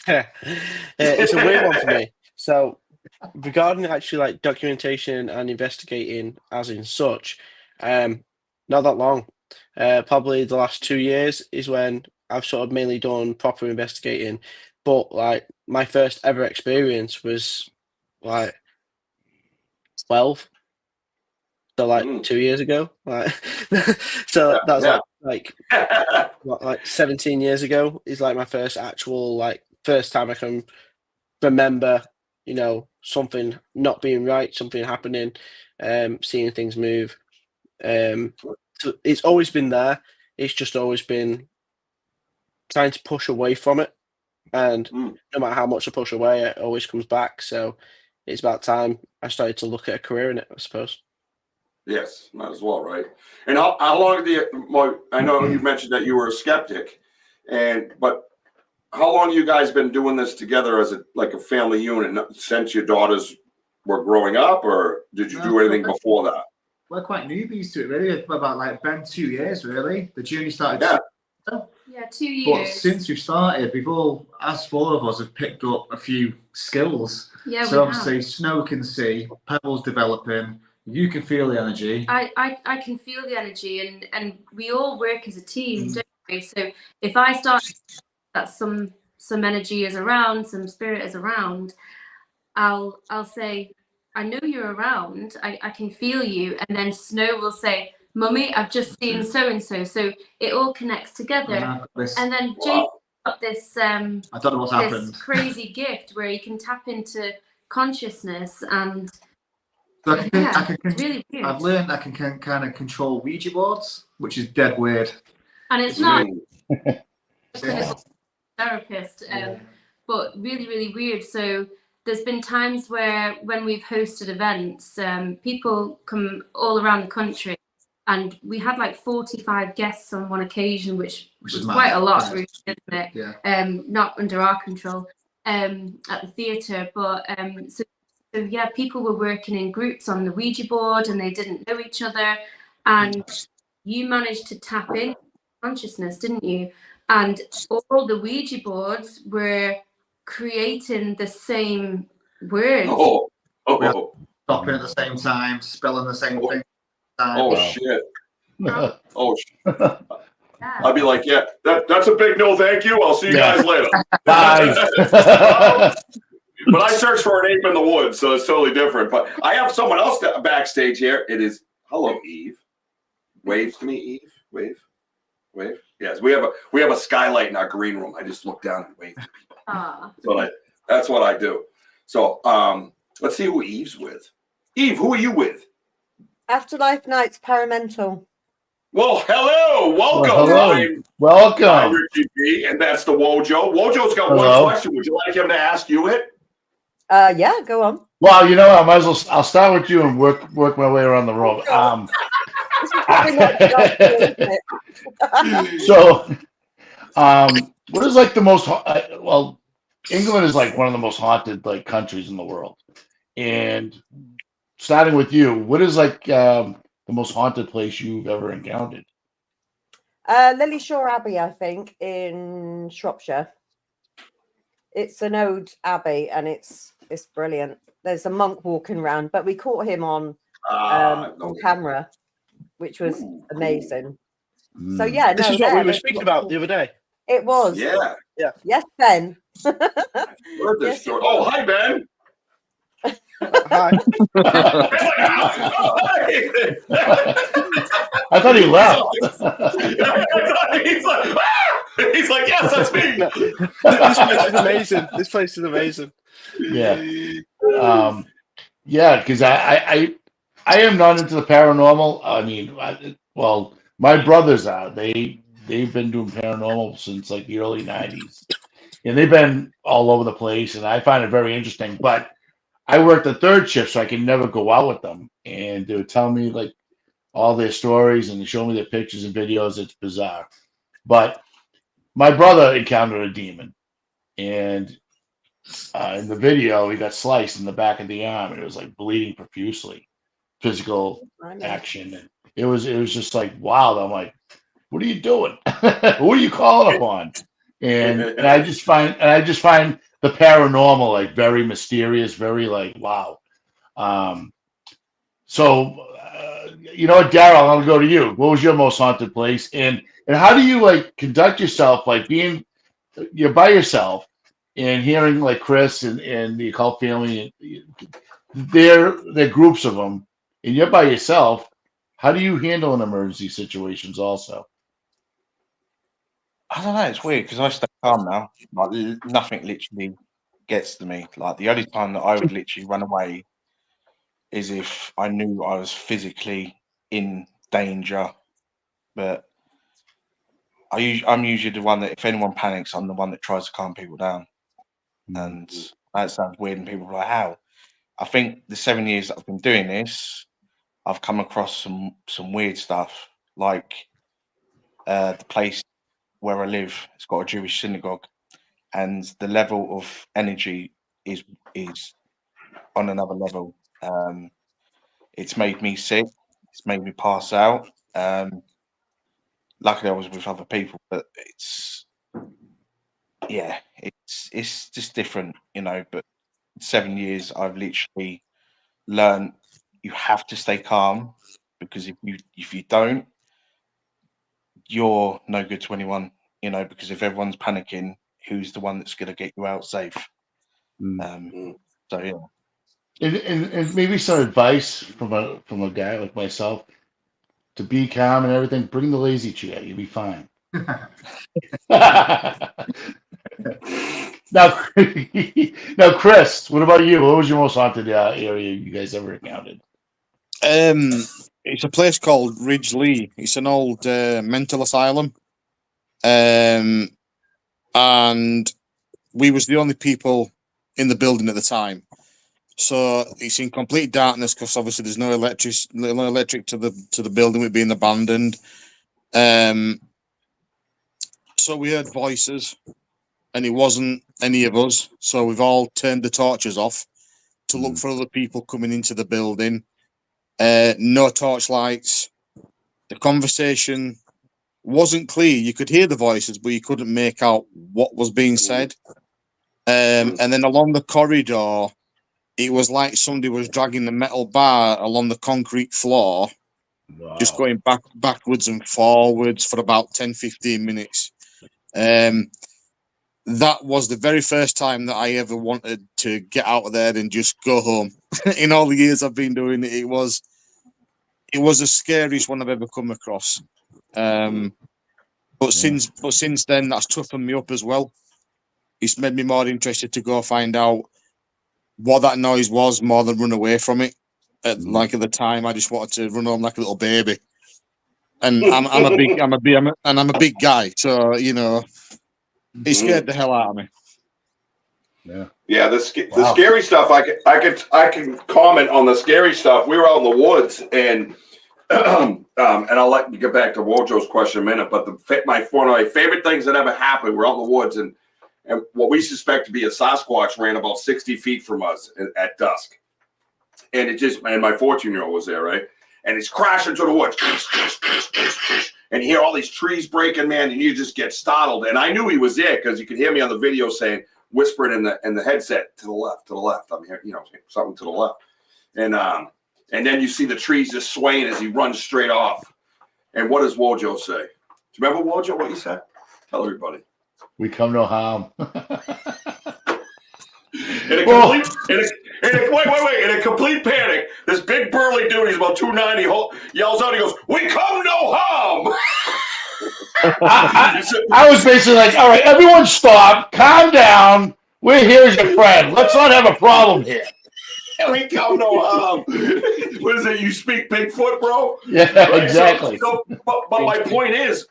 It's a weird one for me. So regarding actually like documentation and investigating as in such, not that long. Probably the last 2 years is when I've sort of mainly done proper investigating. But like my first ever experience was like 12. So like 2 years ago, so that was like 17 years ago is like my first actual first time I can remember, something not being right, something happening, seeing things move. So it's always been there. It's just always been trying to push away from it, and no matter how much I push away, it always comes back. So it's about time I started to look at a career in it, I suppose. Yes, might as well, right? And how long I know you mentioned that you were a skeptic, but how long you guys been doing this together as a family unit since your daughters were growing up, or did you do anything before that? We're quite newbies to it, really. About Ben, 2 years, really. The journey started. Yeah, 2 years. But since we've started, we've all, as 4 of us, have picked up a few skills. Yeah, so obviously, Snow can see, Pebble's developing. You can feel the energy. I can feel the energy, and we all work as a team, don't we? So if I start that some energy is around, some spirit is around, I'll say, I know you're around. I can feel you, and then Snow will say, Mummy, I've just seen so and so. So it all connects together, and then Jake got this. I don't know what's happened. Crazy gift where he can tap into consciousness and. So I can, it's really weird. I've learned I can kind of control Ouija boards, which is dead weird. And it's not a clinical therapist, but really, really weird. So there's been times where when we've hosted events, people come all around the country, and we had like 45 guests on one occasion, which was quite a lot, really, isn't it? Yeah. Not under our control at the theatre, but so yeah, people were working in groups on the Ouija board, and they didn't know each other. And you managed to tap in consciousness, didn't you? And all the Ouija boards were creating the same words. Stopping at the same time, spelling the same thing. Shit. I'd be like, yeah, that's a big no, thank you. I'll see you guys later. Bye. But I searched for an ape in the woods, so it's totally different. But I have someone else backstage here. It is hello, Eve. Wave to me, Eve. Wave. Yes, we have a skylight in our green room. I just look down and wave to people. So that's what I do. So let's see who Eve's with. Eve, who are you with? Afterlife Nights Paramental. Well, hello, welcome. Hello. Welcome. I'm Richie B, and that's the Wojo. Wojo's got one question. Would you like him to ask you it? Yeah, go on. Well, I might as well. I'll start with you and work my way around the road. So, what is like the most England is like one of the most haunted like countries in the world. And starting with you, what is like the most haunted place you've ever encountered? Lily Shore Abbey, I think, in Shropshire. It's an old abbey, and it's brilliant. There's a monk walking around, but we caught him on camera, which was amazing. So yeah, This no, is what we were there's speaking lots about of- the other day. It was. Yeah. Yeah. Yes, Ben. Heard this Yes, it story. was. Oh, hi, Ben. Hi. I thought he left. He's like, yes, that's me. This place is amazing. This place is amazing. Yeah. Yeah, because I am not into the paranormal. I mean, well, my brothers are. They've been doing paranormal since like the early '90s, and they've been all over the place, and I find it very interesting. But I worked the third shift, so I can never go out with them, and they would tell me like all their stories, and they show me their pictures and videos. It's bizarre. But my brother encountered a demon, and in the video, he got sliced in the back of the arm, and it was like bleeding profusely. Physical action, and it was just like wow. I'm like, what are you doing? Who are you calling upon? And I just find the paranormal like very mysterious, very like wow. So you know what, Daryl, I'm gonna go to you. What was your most haunted place, and how do you like conduct yourself, like being you're by yourself and hearing like Chris and the occult family, they're groups of them, and you're by yourself. How do you handle in emergency situations? Also, I don't know. It's weird because I stay calm now. Like nothing literally gets to me. Like the only time that I would literally run away is if I knew I was physically in danger. But I'm usually the one that if anyone panics, I'm the one that tries to calm people down. And that sounds weird, and people are like, "How?" I think the 7 years that I've been doing this, I've come across some weird stuff. Like the place where I live, it's got a Jewish synagogue, and the level of energy is on another level. It's made me sick. It's made me pass out. Luckily, I was with other people, but it's just different, you know. But 7 years, I've literally learned you have to stay calm because if you don't, you're no good to anyone, you know. Because if everyone's panicking, who's the one that's going to get you out safe? So yeah. and maybe some advice from a guy like myself to be calm and everything. Bring the lazy chair. You'll be fine. Now, now, Chris, what about you? What was your most haunted area you guys ever encountered? It's a place called Ridgely. It's an old mental asylum, and we was the only people in the building at the time. So it's in complete darkness because obviously there's no electric to the building, with being abandoned. So we heard voices, and it wasn't any of us. So we've all turned the torches off to look for other people coming into the building. No torchlights. The conversation wasn't clear. You could hear the voices, but you couldn't make out what was being said. And then along the corridor, it was like somebody was dragging the metal bar along the concrete floor, just going backwards and forwards for about 10-15 minutes. That was the very first time that I ever wanted to get out of there and just go home. In all the years I've been doing it, it was the scariest one I've ever come across. But since then, that's toughened me up as well. It's made me more interested to go find out what that noise was, more than run away from it. Like at the time, I just wanted to run home like a little baby. And I'm a big guy, so you know, it scared the hell out of me. Yeah, the scary stuff. I can comment on the scary stuff. We were out in the woods, and and I'll let you get back to Wojo's question in a minute. But one of my favorite things that ever happened, we're out in the woods, and and what we suspect to be a Sasquatch ran about 60 feet from us at dusk. And and my 14-year-old was there, right? And it's crashing to the woods. And you hear all these trees breaking, man, and you just get startled. And I knew he was there because you could hear me on the video whispering in the headset, to the left. I'm hearing, something to the left. And then you see the trees just swaying as he runs straight off. And what does Wojo say? Do you remember, Wojo, what you said? Tell everybody. We come no harm. In a complete panic, this big burly dude, he's about 290, yells out, he goes, "We come no harm!" I was basically like, all right, everyone stop, calm down. We're here as your friend. Let's not have a problem here. We come no harm. What is it? You speak Bigfoot, bro? Yeah, right? Exactly. But my point is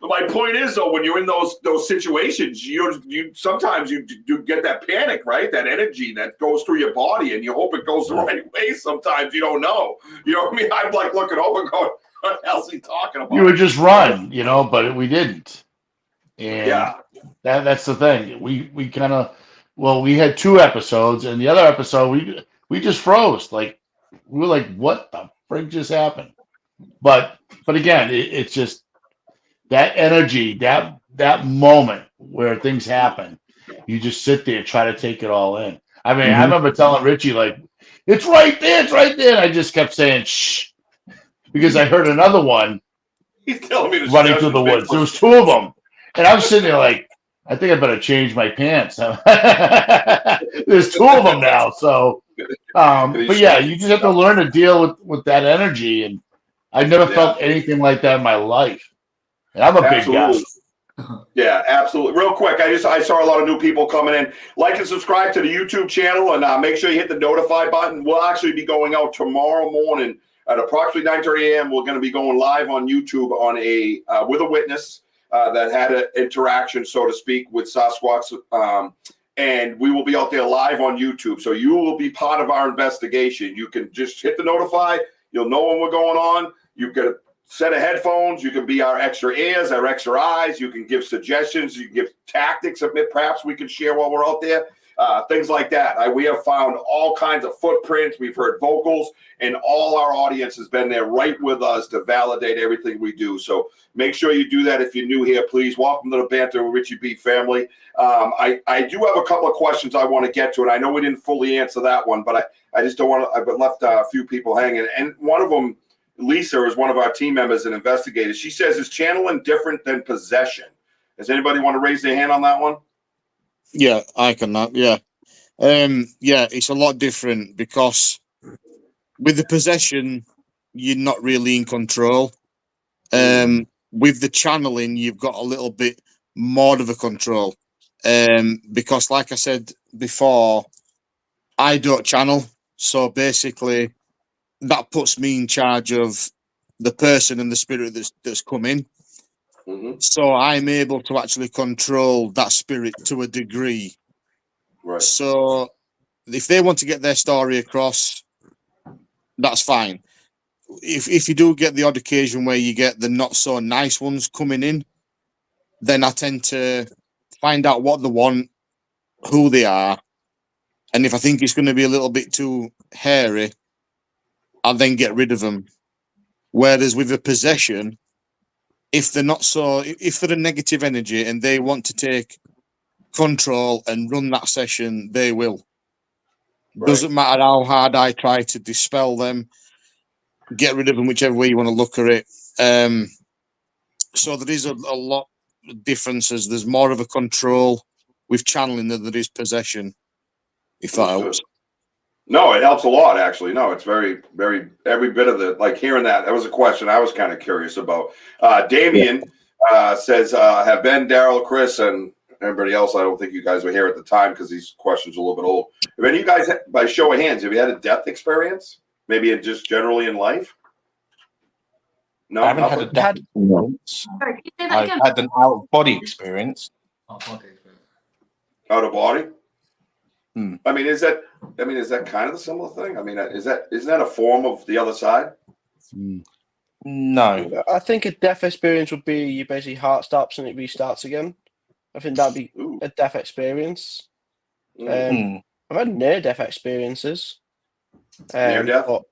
though, when you're in those situations, you sometimes you do get that panic, right? That energy that goes through your body, and you hope it goes the right way. Sometimes you don't know. You know what I mean? I'm like looking over, going, "What the hell's he talking about?" You would just run, but we didn't. And yeah, that's the thing. We kind of, we had 2 episodes, and the other episode we just froze. Like, we were like, what the frig just happened? But again, it's just that energy, that moment where things happen. You just sit there, try to take it all in. I mean, I remember telling Richie, like, it's right there. And I just kept saying, shh, because I heard another one he's telling me to running through the woods. There was 2 of them. And I'm sitting there like, I think I better change my pants. There's 2 of them now. So, but yeah, you just have to learn to deal with that energy. And I've never felt anything like that in my life. And I'm a big guy. Yeah, absolutely. Real quick, I saw a lot of new people coming in. Like and subscribe to the YouTube channel, and make sure you hit the notify button. We'll actually be going out tomorrow morning at approximately 9:30 a.m. We're going to be going live on YouTube on with a witness that had an interaction, so to speak, with Sasquatch. And we will be out there live on YouTube. So you will be part of our investigation. You can just hit the notify. You'll know when we're going on. You get a set of headphones. You can be our extra ears, our extra eyes. You can give suggestions. You can give tactics that perhaps we can share while we're out there. Things like that. We have found all kinds of footprints. We've heard vocals, and all our audience has been there right with us to validate everything we do. So make sure you do that. If you're new here, please welcome to the Banter with Richie B family. I do have a couple of questions I want to get to, and I know we didn't fully answer that one, but I just don't want to. I've left a few people hanging, and one of them, Lisa, is one of our team members and investigators. She says, "Is channeling different than possession?" Does anybody want to raise their hand on that one? Yeah, I can. Yeah, it's a lot different because with the possession, you're not really in control. With the channeling, you've got a little bit more of a control. Because, like I said before, I don't channel, so basically, that puts me in charge of the person and the spirit that's come in. So I'm able to actually control that spirit to a degree. Right. So if they want to get their story across, that's fine. If you do get the odd occasion where you get the not so nice ones coming in, then I tend to find out what they want, who they are, and if I think it's going to be a little bit too hairy, I'll then get rid of them. Whereas with a possession, if they're a negative energy and they want to take control and run that session, they will. Right. Doesn't matter how hard I try to dispel them, get rid of them, whichever way you want to look at it. So there is a lot of differences. There's more of a control with channeling than there is possession, if that helps. No, it helps a lot, actually. No, it's very, very, every bit of the, like hearing that was a question I was kind of curious about. Damien says, have Ben, Daryl, Chris, and everybody else, I don't think you guys were here at the time because these questions are a little bit old. Have any of you guys, by show of hands, have you had a death experience? Maybe just generally in life? No, I haven't had a death experience. I've had an out-of-body experience. Out of body? I mean, is that kind of the similar thing? I mean, isn't that a form of the other side? No. I think a death experience would be you basically heart stops and it restarts again. I think that'd be a death experience. I've had near-death experiences. Near-death? But,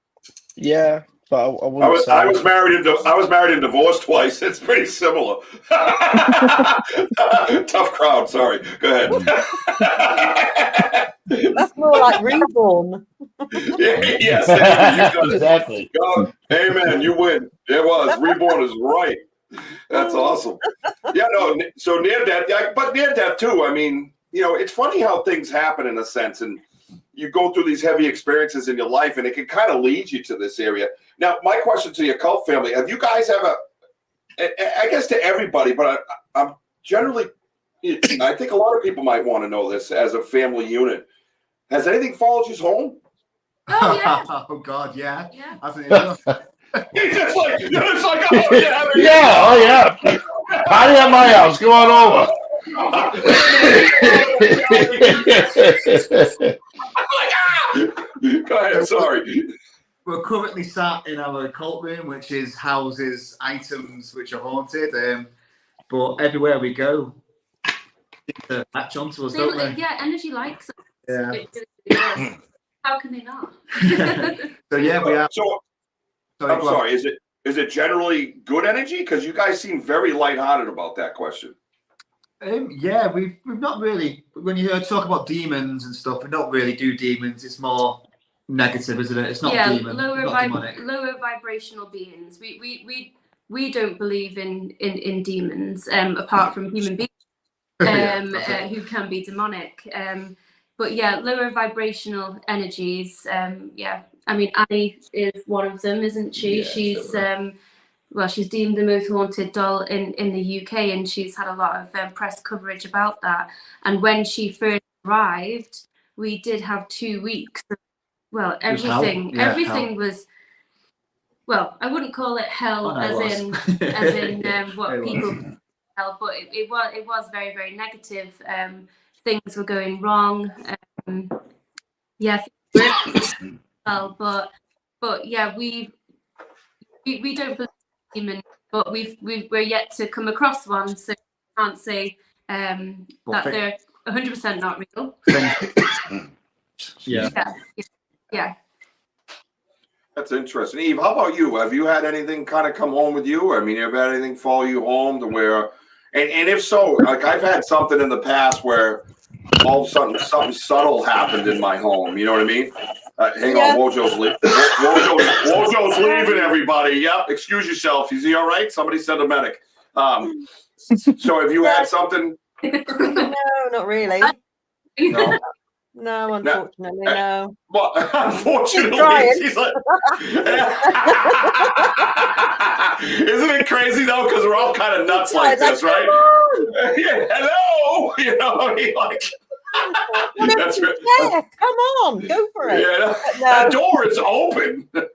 yeah, but I wouldn't say. I was married and divorced twice. It's pretty similar. Tough crowd. Sorry. Go ahead. That's more like reborn. Yes. You got it. Exactly. God, amen. You win. It was. Reborn is right. That's awesome. Yeah, no, so near death, but near death too. I mean, you know, it's funny how things happen in a sense, and you go through these heavy experiences in your life, and it can kind of lead you to this area. Now, my question to your cult family: have you guys ever? I guess to everybody, but I'm generally, I think a lot of people might want to know this as a family unit. Has anything followed you home? Oh yeah. Oh God, yeah. Yeah. I think it's It's like, oh yeah, Yeah, oh yeah. Party at my house. Come on over. Go ahead. Sorry. We're currently sat in our cult room, which houses items which are haunted. But everywhere we go, they latch onto us, don't they? Yeah, energy likes us. Yeah. How can they not? So yeah, we are. So I'm sorry. Is it generally good energy? Because you guys seem very lighthearted about that question. Yeah, we've not really. When you talk about demons and stuff, we don't really do demons. It's more negative, isn't it? It's not demon. Lower vibrational beings. We don't believe in demons, apart from human beings, who can be demonic. But yeah, lower vibrational energies. Yeah, I mean, Annie is one of them, isn't she? Yeah, she's deemed the most haunted doll in the UK, and she's had a lot of press coverage about that. And when she first arrived, we did have 2 weeks. Well, everything was. Well, I wouldn't call it hell as in what people hell, but it was very, very negative. Things were going wrong. Yeah, well, but yeah, we don't believe in demons, but we're yet to come across one, so I can't say that they're 100% not real. Yeah. That's interesting. Eve, how about you? Have you had anything kind of come home with you? I mean, have you had anything follow you home to where, and if so, like I've had something in the past where all of a sudden something subtle happened in my home. You know what I mean? Hang on, Wojo's leaving. Wojo's leaving, everybody. Yep, excuse yourself. Is he all right? Somebody send a medic. So have you had something? No, not really. No. No, unfortunately, no. Well, unfortunately, she's like, isn't it crazy though? Because we're all kind of nuts like this, right? Yeah, hello, you know, I mean, like. That's right. Yeah, come on, go for it. Yeah, that door is open. That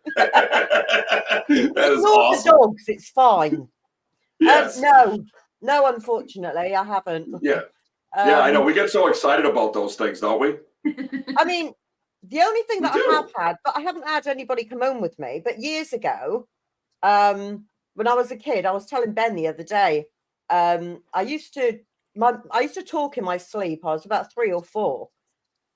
is awesome. The dogs, it's fine. Yes. No, unfortunately, I haven't. Yeah. Yeah, I know. We get so excited about those things, don't we? I mean, the only thing that I have had, but I haven't had anybody come home with me, but years ago, when I was a kid, I was telling Ben the other day, I used to talk in my sleep. I was about 3 or 4,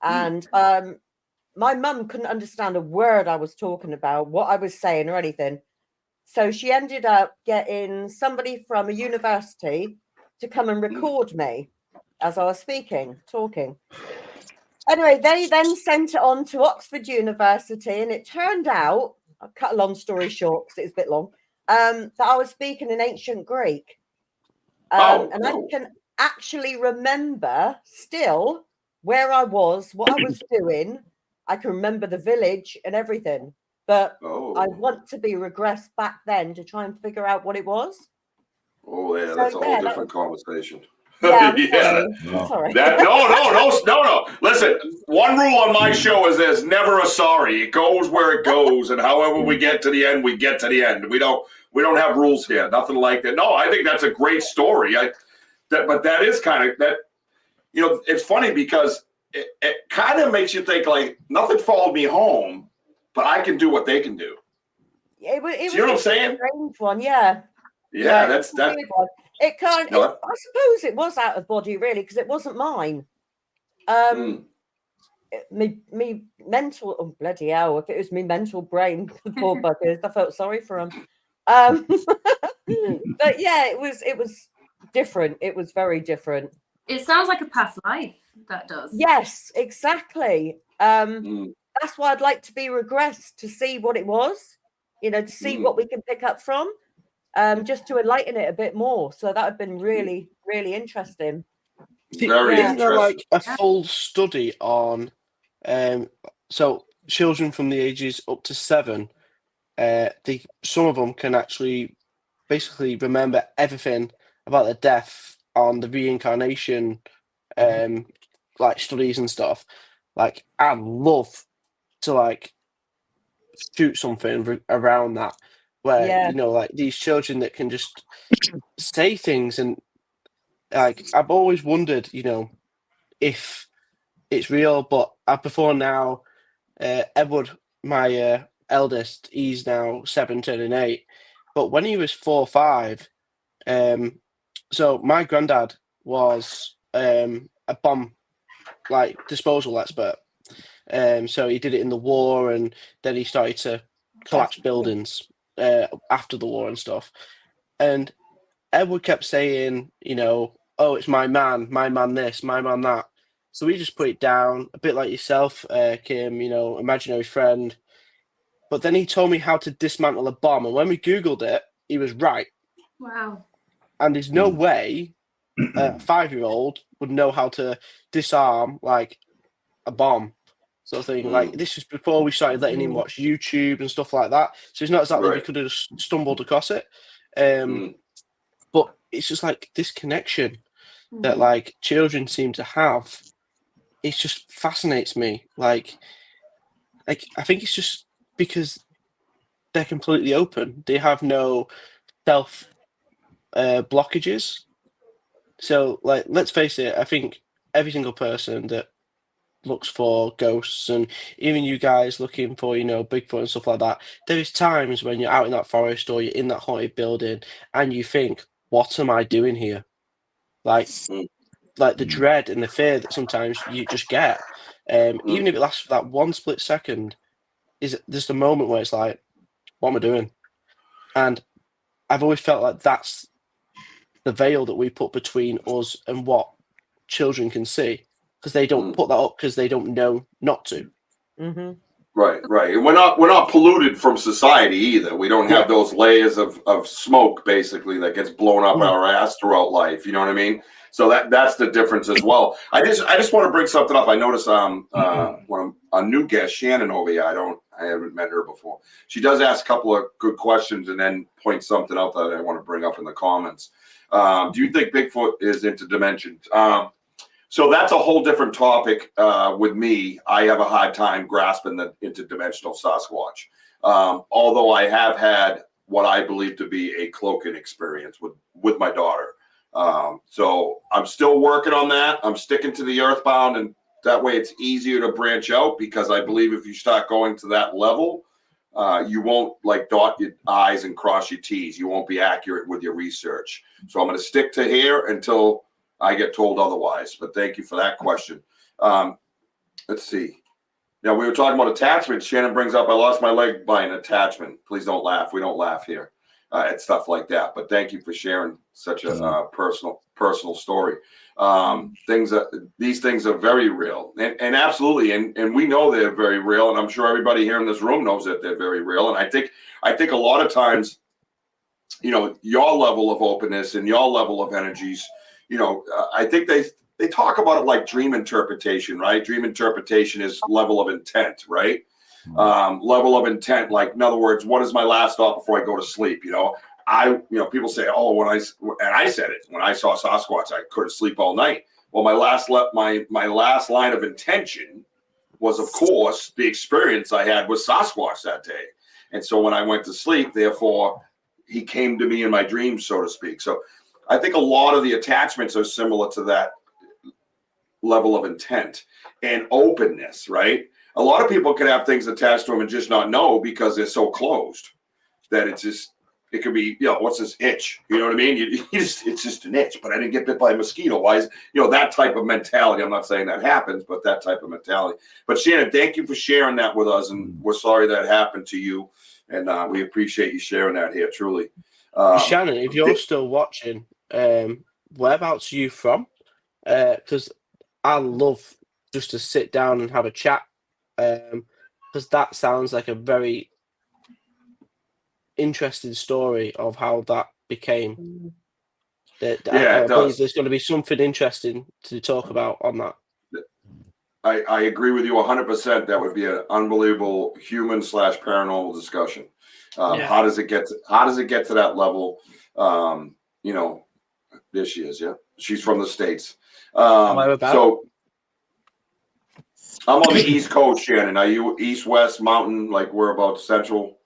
and my mum couldn't understand a word I was talking about, what I was saying or anything. So she ended up getting somebody from a university to come and record me as I was talking. Anyway, they then sent it on to Oxford University, and it turned out, I'll cut a long story short because it's a bit long, that I was speaking in ancient Greek. I can actually remember still where I was, what I was doing. I can remember the village and everything, but I want to be regressed back then to try and figure out what it was. Oh, yeah, that's a whole different conversation. Yeah, I'm sorry. No. Listen, one rule on my show is there's never a sorry. It goes where it goes, and however we get to the end, we get to the end. We don't have rules here. Nothing like that. No, I think that's a great story. But that is kind of that. You know, it's funny because it kind of makes you think like nothing followed me home, but I can do what they can do. It was you know what I'm saying? Strange one, yeah. Yeah, that's that. It can't. No. I suppose it was out of body, really, because it wasn't mine. Me mental. Oh bloody hell! If it was me mental brain, the poor buggers. I felt sorry for them. But yeah, it was different. It was very different. It sounds like a past life. That does. Yes, exactly. That's why I'd like to be regressed to see what it was. To see what we can pick up from. Just to enlighten it a bit more. So that would have been really, really interesting. Very Isn't there like interesting. a full study on so children from the ages up to 7, some of them can actually basically remember everything about their death on the reincarnation like studies and stuff. Like I'd love to like shoot something around that where like these children that can just say things, and like I've always wondered if it's real, but before now Edward, my eldest, he's now 7 turning 8, but when he was 4 or 5, so my granddad was a bomb like disposal expert. So he did it in the war, and then he started to collapse buildings after the war and stuff. And Edward kept saying, oh, it's my man this, my man that. So we just put it down, a bit like yourself, Kim, imaginary friend. But then he told me how to dismantle a bomb. And when we Googled it, he was right. Wow. And there's no way a 5-year-old would know how to disarm like a bomb sort of thing. Like this was before we started letting him watch YouTube and stuff like that. So it's not exactly we could have just stumbled across it. But it's just like this connection that like children seem to have. It just fascinates me. Like I think it's just because they're completely open. They have no self blockages. So like, let's face it, I think every single person that looks for ghosts, and even you guys looking for, Bigfoot and stuff like that, there is times when you're out in that forest or you're in that haunted building and you think, what am I doing here? Like the dread and the fear that sometimes you just get. Even if it lasts for that one split second, is just a moment where it's like, what am I doing? And I've always felt like that's the veil that we put between us and what children can see, because they don't put that up because they don't know not to. Right. And we're not polluted from society either. We don't have those layers of smoke basically that gets blown up our ass throughout life. You know what I mean? So that's the difference as well. I just want to bring something up. I noticed when a new guest, Shannon over here, I haven't met her before. She does ask a couple of good questions and then point something out that I want to bring up in the comments. Do you think Bigfoot is interdimensional? So that's a whole different topic with me. I have a hard time grasping the interdimensional Sasquatch. Although I have had what I believe to be a cloaking experience with my daughter. So I'm still working on that. I'm sticking to the earthbound, and that way it's easier to branch out, because I believe if you start going to that level, you won't like dot your I's and cross your T's. You won't be accurate with your research. So I'm going to stick to here until I get told otherwise. But thank you for that question. Let's see. Now, we were talking about attachments. Shannon brings up, I lost my leg by an attachment. Please don't laugh. We don't laugh here at stuff like that. But thank you for sharing such a personal story. These things are very real, and absolutely, and we know they're very real, and I'm sure everybody here in this room knows that they're very real. And I think a lot of times, your level of openness and your level of energies, I think they talk about it like dream interpretation, right? Dream interpretation is level of intent, right? Level of intent, like, in other words, what is my last thought before I go to sleep? People say, oh, and I said it, when I saw Sasquatch, I couldn't sleep all night. Well, my last line of intention was, of course, the experience I had with Sasquatch that day. And so when I went to sleep, therefore, he came to me in my dreams, so to speak. So I think a lot of the attachments are similar to that level of intent and openness, right? A lot of people can have things attached to them and just not know, because they're so closed that it's just, It could be, what's this itch? You know what I mean? It's just an itch, but I didn't get bit by a mosquito. Why is, that type of mentality? I'm not saying that happens, but that type of mentality. But Shannon, thank you for sharing that with us, and we're sorry that happened to you, and we appreciate you sharing that here, truly. Shannon, if you're still watching, whereabouts are you from? Because I love just to sit down and have a chat, because that sounds like a very interesting story of how that became. I believe there's going to be something interesting to talk about on that. I agree with you 100%. That would be an unbelievable human / paranormal discussion. How does it get to that level? There she is. Yeah, she's from the States. So I'm on the East Coast, Shannon. Are you East, West, Mountain? Like we're about Central.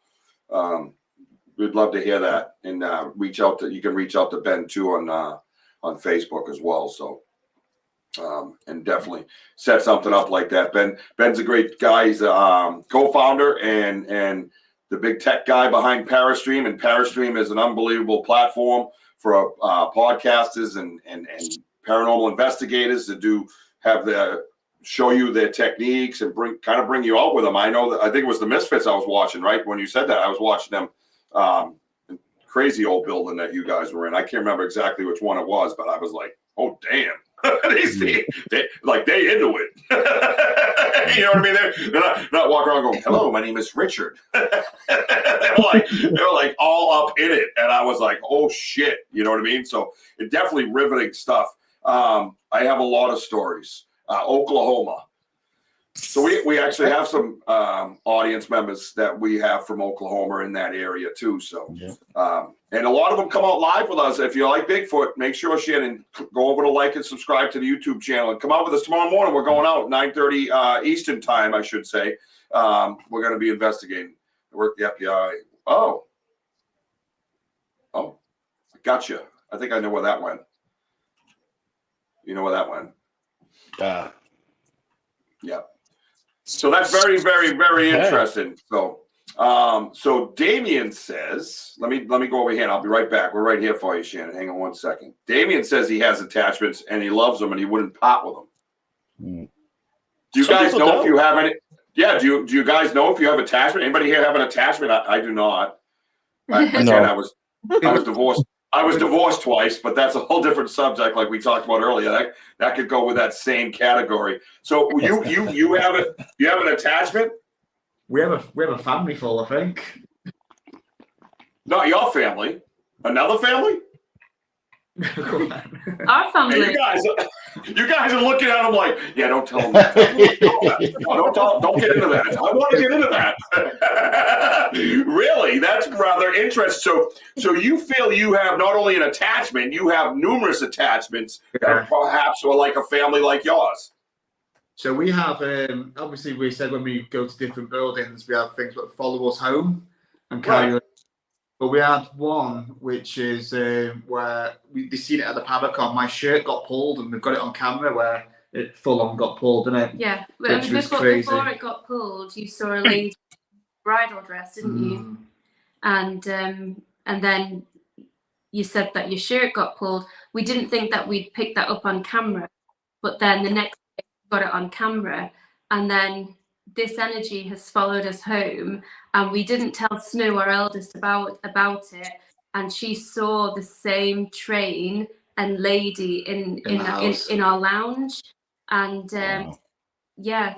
We'd love to hear that, and you can reach out to Ben too on Facebook as well. So, and definitely set something up like that. Ben's a great guy. He's a co-founder and the big tech guy behind Parastream, and Parastream is an unbelievable platform for podcasters and paranormal investigators to show you their techniques and bring you out with them. I think it was the Misfits I was watching, right? When you said that, I was watching them. Crazy old building that you guys were in. I can't remember exactly which one it was, but I was like, oh damn. they into it. You know what I mean? They're not walking around going, hello, my name is Richard. they're like all up in it. And I was like, oh shit. You know what I mean? So it definitely riveting stuff. I have a lot of stories. Oklahoma. So we actually have some audience members that we have from Oklahoma in that area too. So, and a lot of them come out live with us. If you like Bigfoot, make sure, Shannon, go over to like and subscribe to the YouTube channel and come out with us tomorrow morning. We're going out 9:30 Eastern time, I should say. We're going to be investigating. Work the FBI. Oh, gotcha. I think I know where that went. You know where that went? Yeah. So that's very, very, very interesting. So, so Damien says, let me go over here and I'll be right back. We're right here for you, Shannon. Hang on one second. Damien says he has attachments and he loves them and he wouldn't part with them. Do you guys know if you have any? Yeah. Do you guys know if you have attachment? Anybody here have an attachment? I do not. Again, I was divorced. I was divorced twice, but that's a whole different subject, like we talked about earlier. That could go with that same category. So you have it. You have an attachment. We have a family full, I think. Not your family. Another family. Our family. Hey, you guys are looking at him like, yeah, don't tell them that. Don't get into that. I want to get into that. Really, that's rather interesting. So you feel you have not only an attachment, you have numerous attachments that perhaps are like a family like yours. So we have, obviously, we said when we go to different buildings, we have things that follow us home and carry on. But we had one which is where they seen it at the Pavacon. My shirt got pulled, and we've got it on camera where it full on got pulled, didn't it? Yeah, which was crazy. Before it got pulled, you saw a lady bridal dress, didn't you? And then you said that your shirt got pulled. We didn't think that we'd pick that up on camera, but then the next day we got it on camera, and then this energy has followed us home, and we didn't tell Snow, our eldest, about it, and she saw the same train and lady in our lounge, and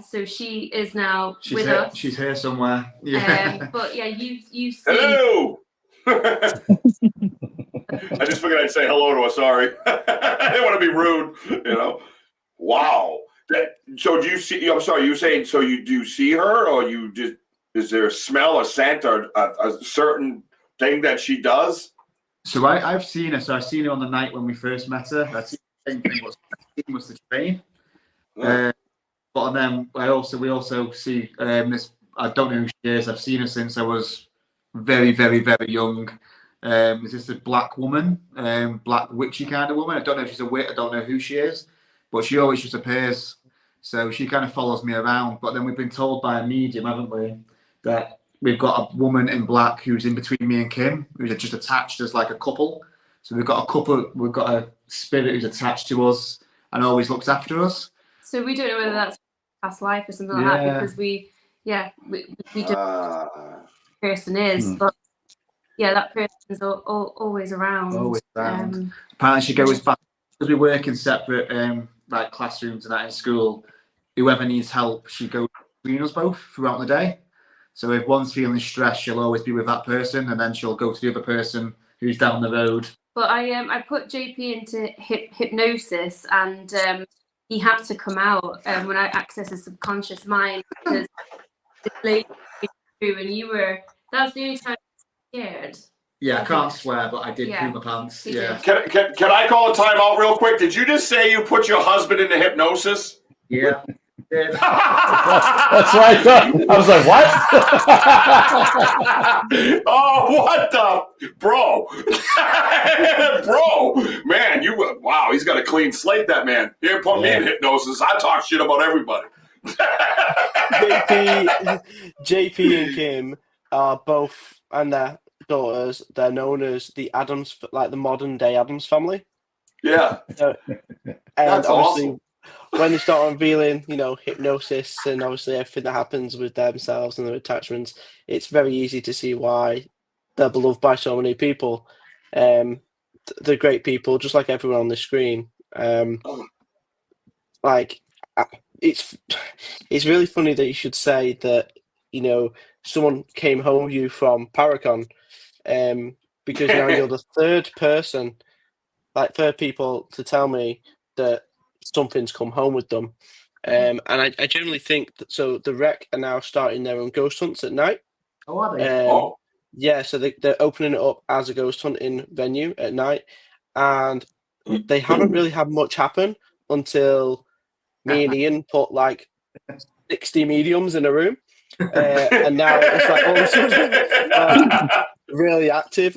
so she is now with us. She's here somewhere. Yeah. But yeah, you've seen. Hello. I just figured I'd say hello to her. Sorry, I didn't want to be rude. Wow. So do you see? I'm sorry. You saying so? You do see her, or you just? Is there a smell, a scent, or a certain thing that she does? So I've seen her. So I've seen her on the night when we first met her. I seen the same thing. What I seen was the train. But then we also see this. I don't know who she is. I've seen her since I was very, very, very young. Is this a black woman, black witchy kind of woman? I don't know if she's a witch. I don't know who she is. But she always just appears. So she kind of follows me around. But then we've been told by a medium, haven't we, that we've got a woman in black who's in between me and Kim, who's just attached as like a couple. So we've got a spirit who's attached to us and always looks after us. So we don't know whether that's past life or something like that Yeah. because we don't know who the person is, but yeah, that person's always around. Always around. Apparently, she goes back because we work in separate like classrooms and that in school. Whoever needs help, she goes between us both throughout the day. So if one's feeling stressed, she'll always be with that person, and then she'll go to the other person who's down the road. But I put JP into hypnosis, and he had to come out when I access his subconscious mind because this lady through, and that's the only time I was scared. Yeah, I can't swear, but I did poo my pants. Yeah. Can I call a timeout real quick? Did you just say you put your husband into hypnosis? Yeah. That's what I thought. I was like, what? Oh, what the bro? Bro, man, wow, he's got a clean slate, that man. He didn't put me in hypnosis. I talk shit about everybody. JP and Kim are both, and their daughters, they're known as the Adams, like the modern day Adams family. Yeah. And that's obviously, awesome. when they start revealing, hypnosis and obviously everything that happens with themselves and their attachments, it's very easy to see why they're beloved by so many people. They're great people, just like everyone on the screen. It's really funny that you should say that, someone came home with you from Paracon, because now you're the third people to tell me that something's come home with them. And I generally think that, so the Rec are now starting their own ghost hunts at night. Oh, are they? Yeah, so they're opening it up as a ghost hunting venue at night, and they haven't really had much happen until me and Ian put like 60 mediums in a room, and now it's like all of a sudden really active.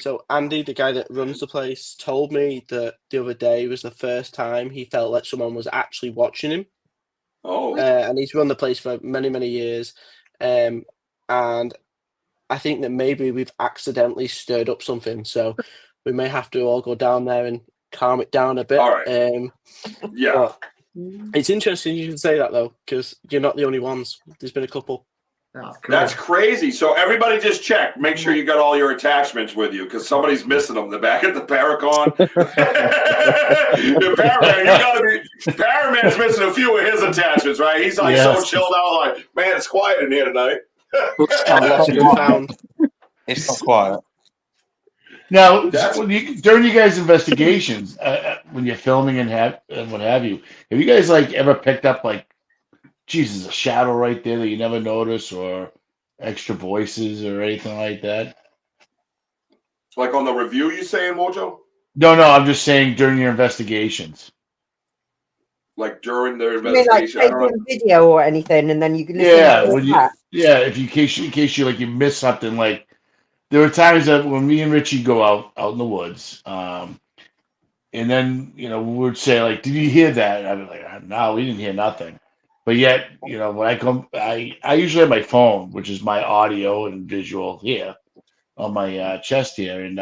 So Andy, the guy that runs the place, told me that the other day was the first time he felt like someone was actually watching him. And he's run the place for many, many years, and I think that maybe we've accidentally stirred up something, so we may have to all go down there and calm it down a bit. All right. Yeah. It's interesting you should say that, though, because you're not the only ones. There's been a couple. That's crazy. So everybody just check. Make sure you got all your attachments with you because somebody's missing them. The back at the Paracon. The Paraman, Paraman's missing a few of his attachments, right? He's like so chilled out, like, man, it's quiet in here tonight. It's not quiet. Now, during you guys' investigations, when you're filming and what have you guys ever picked up Jesus, a shadow right there that you never notice, or extra voices or anything like that? Like on the review, you saying, Wojo? No, I'm just saying during your investigations. Like during their You mean like investigation, taking video or anything, and then you can listen to it? In case you miss something. Like there were times that when me and Richie go out in the woods, and then we would say did you hear that? And I'd be like, no, we didn't hear nothing. But yet, when I come, I usually have my phone, which is my audio and visual here on my chest here, and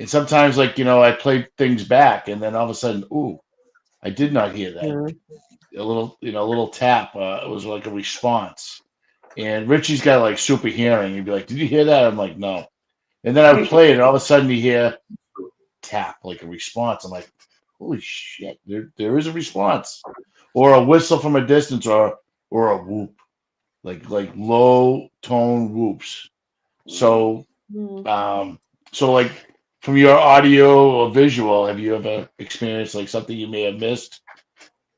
sometimes I play things back, and then all of a sudden, ooh, I did not hear that. A little tap. It was like a response. And Richie's got super hearing. He'd be like, "Did you hear that?" I'm like, "No." And then I would play it, and all of a sudden you hear tap, like a response. I'm like, "Holy shit! There is a response." Or a whistle from a distance, or a whoop, like low tone whoops. So, from your audio or visual, have you ever experienced something you may have missed,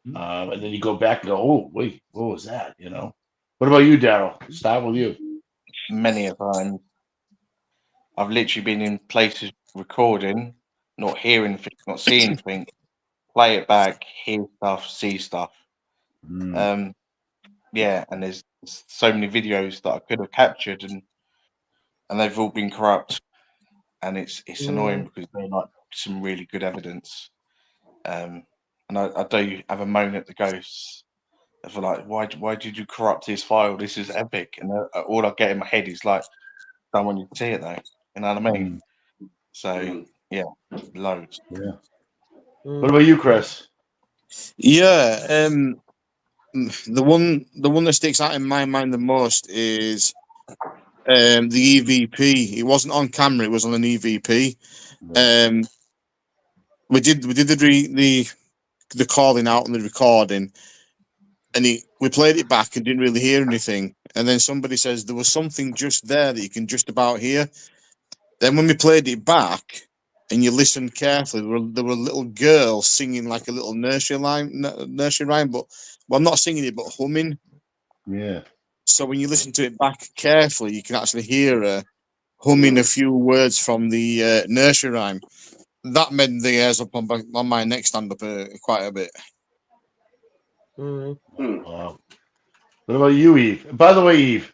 and then you go back and go, "Oh wait, what was that?" What about you, Daryl? Start with you. Many a time, I've literally been in places recording, not hearing anything, not seeing anything. Play it back, hear stuff, see stuff. And there's so many videos that I could have captured, and they've all been corrupt, and it's annoying because they're some really good evidence. And I do have a moan at the ghosts for like, why did you corrupt his file? This is epic. And all I get in my head is like, don't want you to see it though. You know what I mean? So yeah, loads. Yeah. What about you, Chris? Yeah, the one that sticks out in my mind the most is the EVP. It wasn't on camera; it was on an EVP. We did the calling out and the recording, and we played it back and didn't really hear anything. And then somebody says there was something just there that you can just about hear. Then when we played it back and you listened carefully, there were a little girl singing like a little nursery rhyme, but well, not singing it, but humming. Yeah. So when you listen to it back carefully, you can actually hear her humming a few words from the nursery rhyme. That made the hairs up on my neck stand up quite a bit. Wow. What about you, Eve? By the way, Eve,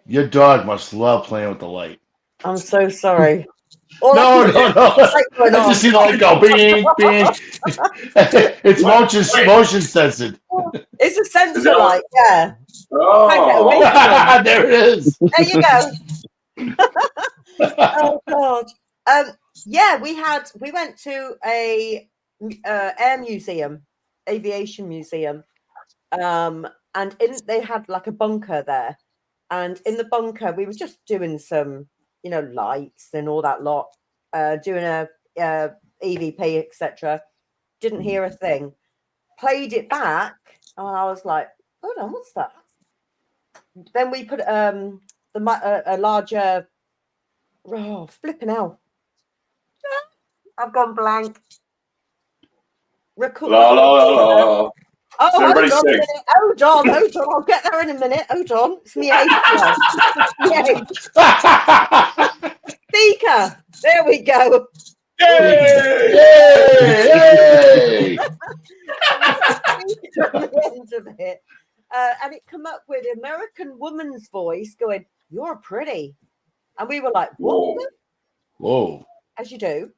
your dog must love playing with the light. I'm so sorry. No. I just see the light go bing, bing. It's motion censored. It's a sensor light, yeah. Oh. Can't get away from it. There it is. There you go. Oh God. Yeah, we went to a air museum, aviation museum, and they had like a bunker there, and in the bunker we were just doing some, lights and all that lot, doing a EVP, etc. Didn't hear a thing. Played it back, and I was like, "Hold on, what's that?" Then we put a larger. Oh, flipping hell! I've gone blank. La, la, la, la. Oh, So hold on everybody a sing. minute. Hold on. I'll get there in a minute. Hold on. It's me age. Speaker. There we go. Yay! Yay! And it come up with American woman's voice going, "You're pretty," and we were like, "What?" Whoa. As you do,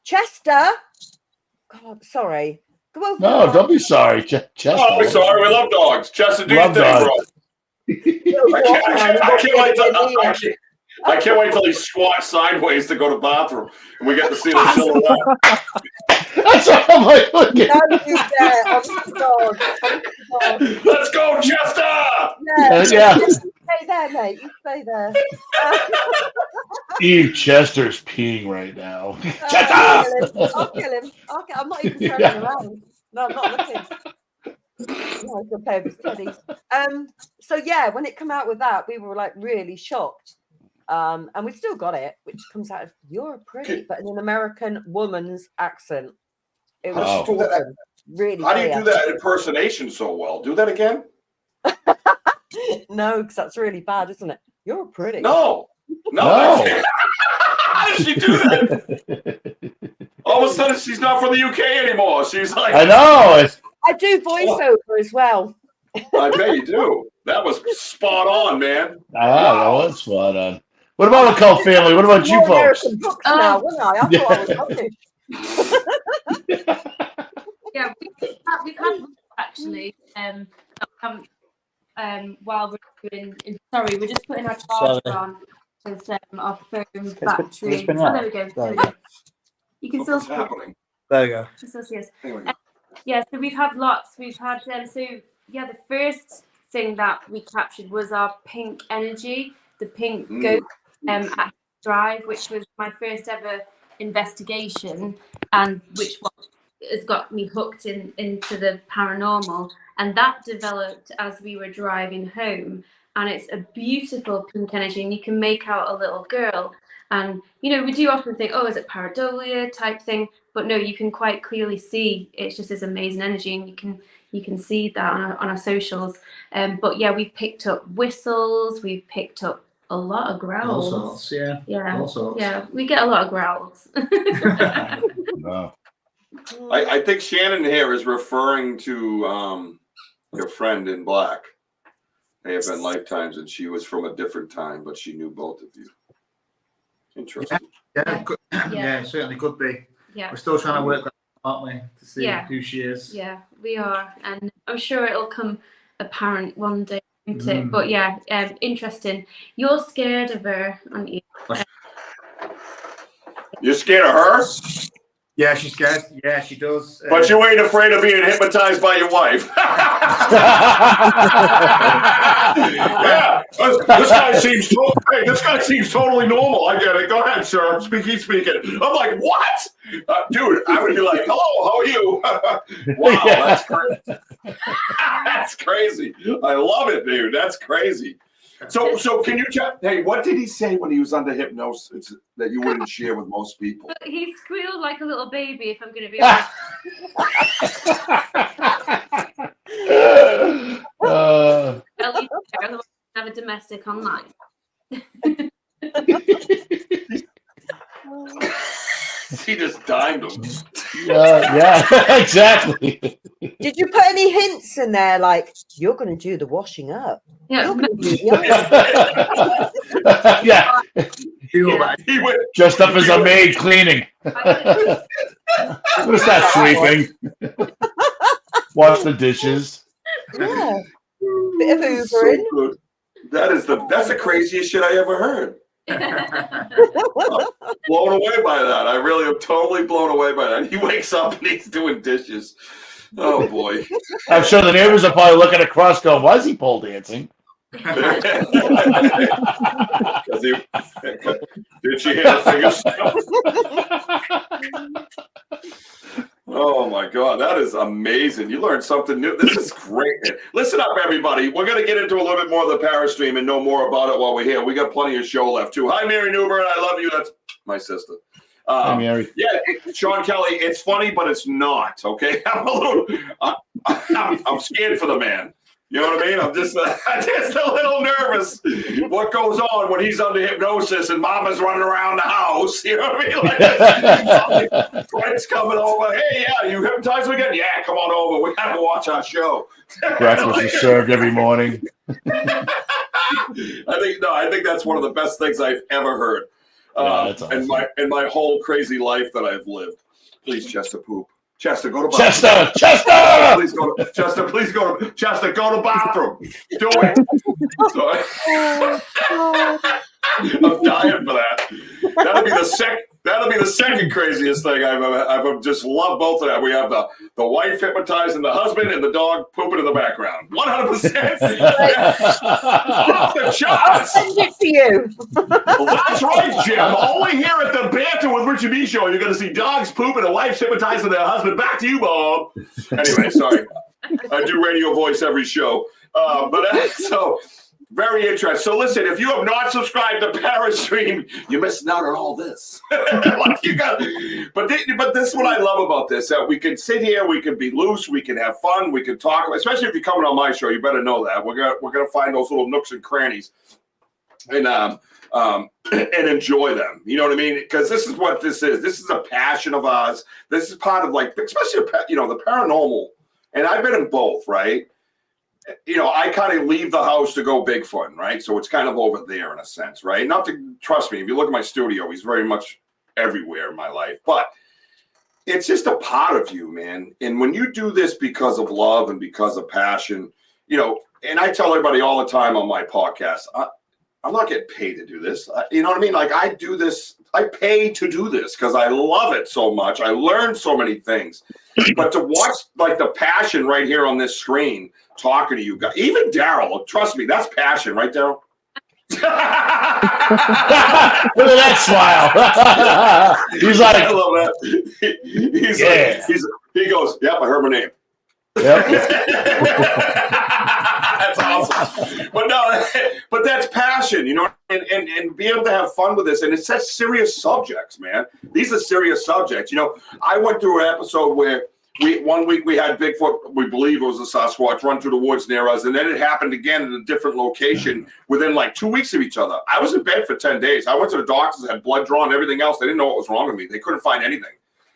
Chester. God, sorry. Go over. No, don't be sorry, Chester. Oh, we're sorry. We love dogs. Chester, do your Love thing, dogs. bro. I can't wait till he squats sideways to go to the bathroom and we get to see the silhouette. That's what I'm like looking. Don't you dare. Honest to God. Let's go, Chester! Yeah. You stay there, mate. You stay there. Eve Chester's peeing right now. I'll kill him. I'm not even turning around. No, I'm not looking. No, it's a pair of his teddies. So yeah, when it came out with that, we were like really shocked. And we still got it, which comes out of "You're pretty," but in an American woman's accent. It was awesome. Really. How do you do that impersonation so well? Do that again? No, because that's really bad, isn't it? You're pretty. No. How does she do that? All of a sudden, she's not from the UK anymore. She's like, I know. I do voiceover as well. I bet you do. That was spot on, man. That was spot on. What about the Cult family? What about you folks? Now, wasn't I? I thought I was rubbish. Yeah, we've had actually. While we're doing, sorry, we're just putting our charger on because our phone battery. Oh, there we go. There we go. You can still see. There you go. You can still see us. Yeah, so we've had lots. We've had the first thing that we captured was our pink energy, the pink goat at Drive, which was my first ever investigation, and which has got me hooked into the paranormal. And that developed as we were driving home, and it's a beautiful pink energy, and you can make out a little girl. And we do often think, oh, is it pareidolia type thing? But no, you can quite clearly see it's just this amazing energy, and you can see that on our socials. But yeah, we've picked up whistles, we've picked up a lot of growls. All sorts, yeah. All sorts. Yeah, we get a lot of growls. No. I think Shannon here is referring to your friend in black. They have been lifetimes, and she was from a different time, but she knew both of you. Interesting. Yeah, it certainly could be. Yeah. We're still trying to work aren't we, to see Yeah. who she is? Yeah, we are, and I'm sure it'll come apparent one day, won't it? But yeah, interesting. You're scared of her, aren't you? You're scared of her? Yeah, she's scared. Yeah, she does. But you ain't afraid of being hypnotized by your wife. Yeah, this guy seems totally normal. I get it. Go ahead, sir. Keep speaking. I'm like, what? Dude, I would be like, hello, how are you? Wow, that's crazy. That's crazy. I love it, dude. That's crazy. So can you hey, what did he say when he was under hypnosis that you wouldn't share with most people? He squealed like a little baby, if I'm going to be honest. At least otherwise have a domestic online. He just dimed him. Yeah, exactly. Did you put any hints in there, like you're going to do the washing up? Yeah, You're gonna do the Yeah. He went Dressed up as a maid cleaning. I'm gonna start sweeping. Wash the dishes. Yeah. Bit of So Ubering. good. That's the craziest shit I ever heard. I'm blown away by that. I really am totally blown away by that. He wakes up and he's doing dishes. Oh boy. I'm sure the neighbors are probably looking across going, why is he pole dancing? Did she hear the fingers? Oh my God, that is amazing. You learned something new. This is great. Listen up, everybody. We're going to get into a little bit more of the Parastream and know more about it while we're here. We got plenty of show left too. Hi, Mary Newbern. I love you. That's my sister. Hi, Mary. Yeah, Sean Kelly, it's funny, but it's not, okay? I'm scared for the man. You know what I mean? I'm just a little nervous what goes on when he's under hypnosis and mama's running around the house. You know what I mean? Like, friends coming over. Hey, yeah, you hypnotized me again? Yeah, come on over. We got to watch our show. Breakfast is served every morning. I think that's one of the best things I've ever heard. That's awesome. in my whole crazy life that I've lived. Please, Chester, poop. Chester, go to bathroom. Chester! Please go to Chester. Please go to Chester. Go to bathroom. Do it. I'm dying for that. That'll be the second craziest thing I've just loved both of that. We have the wife hypnotizing the husband and the dog pooping in the background. 100%. Off the charts. I'll send it to you. Well, that's right, Jim. Only here at the Banter with Richard B show, you're going to see dogs pooping and wives hypnotizing their husband. Back to you, Bob. Anyway, sorry. I do radio voice every show. So very interesting. So listen, if you have not subscribed to Parastream, you're missing out on all this. But this is what I love about this, that we can sit here, we can be loose, we can have fun, we can talk, especially if you're coming on my show, you better know that. We're gonna find those little nooks and crannies and enjoy them. You know what I mean? Because this is what this is. This is a passion of ours. This is part of, like, especially, the paranormal. And I've been in both, right? I kind of leave the house to go Bigfoot, right? So it's kind of over there in a sense, right? Not to trust me. If you look at my studio, he's very much everywhere in my life. But it's just a part of you, man. And when you do this because of love and because of passion, and I tell everybody all the time on my podcast, I'm not getting paid to do this. You know what I mean? Like, I do this. I pay to do this because I love it so much. I learned so many things. But to watch, like, the passion right here on this screen, talking to you guys, even Daryl, trust me, that's passion, right, Daryl? Look at that smile. He's like, I love that. He goes, yep, I heard my name. Yep. That's awesome. But that's passion, and be able to have fun with this. And it's such serious subjects, man. These are serious subjects. I went through an episode where one week we had Bigfoot, we believe it was a Sasquatch, run through the woods near us, and then it happened again in a different location within like 2 weeks of each other. I was in bed for 10 days. I went to the doctors, had blood drawn, and everything else. They didn't know what was wrong with me. They couldn't find anything.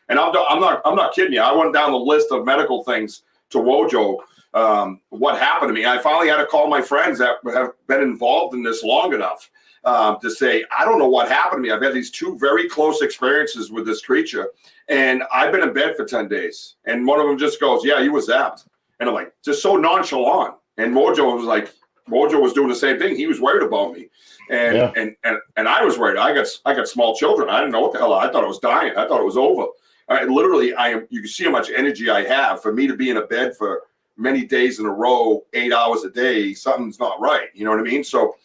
And I'm not kidding you. I went down the list of medical things to Wojo what happened to me. I finally had to call my friends that have been involved in this long enough to say, I don't know what happened to me. I've had these 2 very close experiences with this creature, and I've been in bed for 10 days. And one of them just goes, yeah, you were zapped. And I'm like, just so nonchalant. And Wojo was doing the same thing. He was worried about me. And I was worried. I got small children. I didn't know what the hell. I thought I was dying. I thought it was over. You can see how much energy I have. For me to be in a bed for many days in a row, 8 hours a day, something's not right. You know what I mean? So,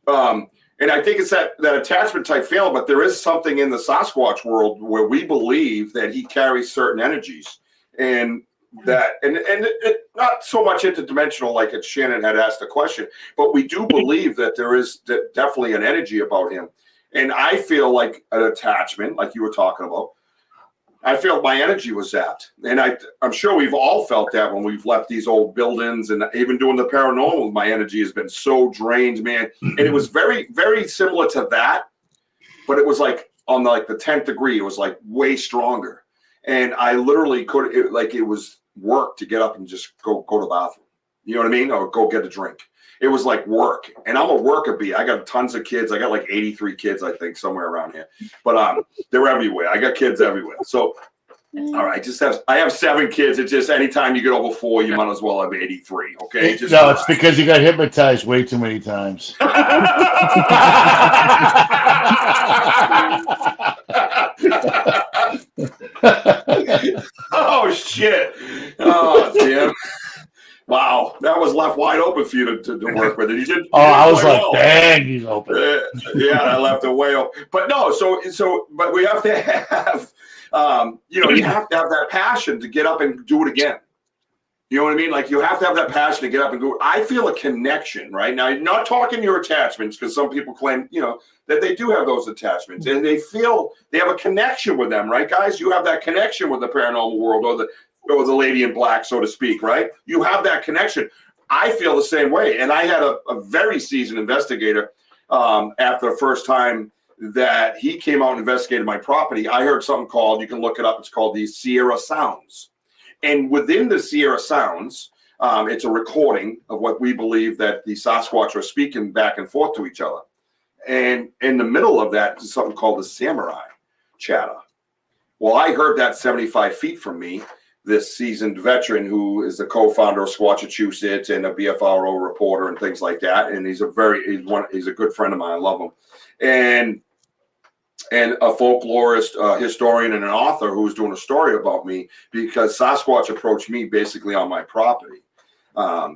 and I think it's that attachment type feeling, but there is something in the Sasquatch world where we believe that he carries certain energies, and that, and it, not so much interdimensional like Shannon had asked the question, but we do believe that there is definitely an energy about him. And I feel like an attachment, like you were talking about. I felt my energy was zapped. And I'm sure we've all felt that when we've left these old buildings, and even doing the paranormal, my energy has been so drained, man. And it was very, very similar to that, but it was like on the 10th degree, it was like way stronger. And I literally it was work to get up and just go to the bathroom. You know what I mean? Or go get a drink. It was like work. And I'm a worker bee. I got tons of kids. I got like 83 kids, I think, somewhere around here. But they're everywhere. I got kids everywhere. So, all right, I have 7 kids. It's just anytime you get over 4, you might as well have 83. Okay? No, it's because you got hypnotized way too many times. Oh, shit. Oh, damn. Wow, that was left wide open for you to work with. And you did. I was like, dang, he's open. Yeah, I left it way open. But no, but we have to have, you have to have that passion to get up and do it again. You know what I mean? Like, you have to have that passion to get up and do it. I feel a connection right now. Not talking your attachments, because some people claim, that they do have those attachments, and they feel they have a connection with them, right, guys? You have that connection with the paranormal world, or the lady in black, so to speak, right? You have that connection. I feel the same way. And I had a very seasoned investigator after the first time that he came out and investigated my property. I heard something called, you can look it up, it's called the Sierra Sounds. And within the Sierra Sounds, it's a recording of what we believe that the Sasquatch are speaking back and forth to each other. And in the middle of that is something called the samurai chatter. Well, I heard that 75 feet from me, this seasoned veteran who is the co-founder of Squatchachusetts and a BFRO reporter and things like that. And he's a good friend of mine. I love him. And a folklorist, historian, and an author who's doing a story about me, because Sasquatch approached me basically on my property.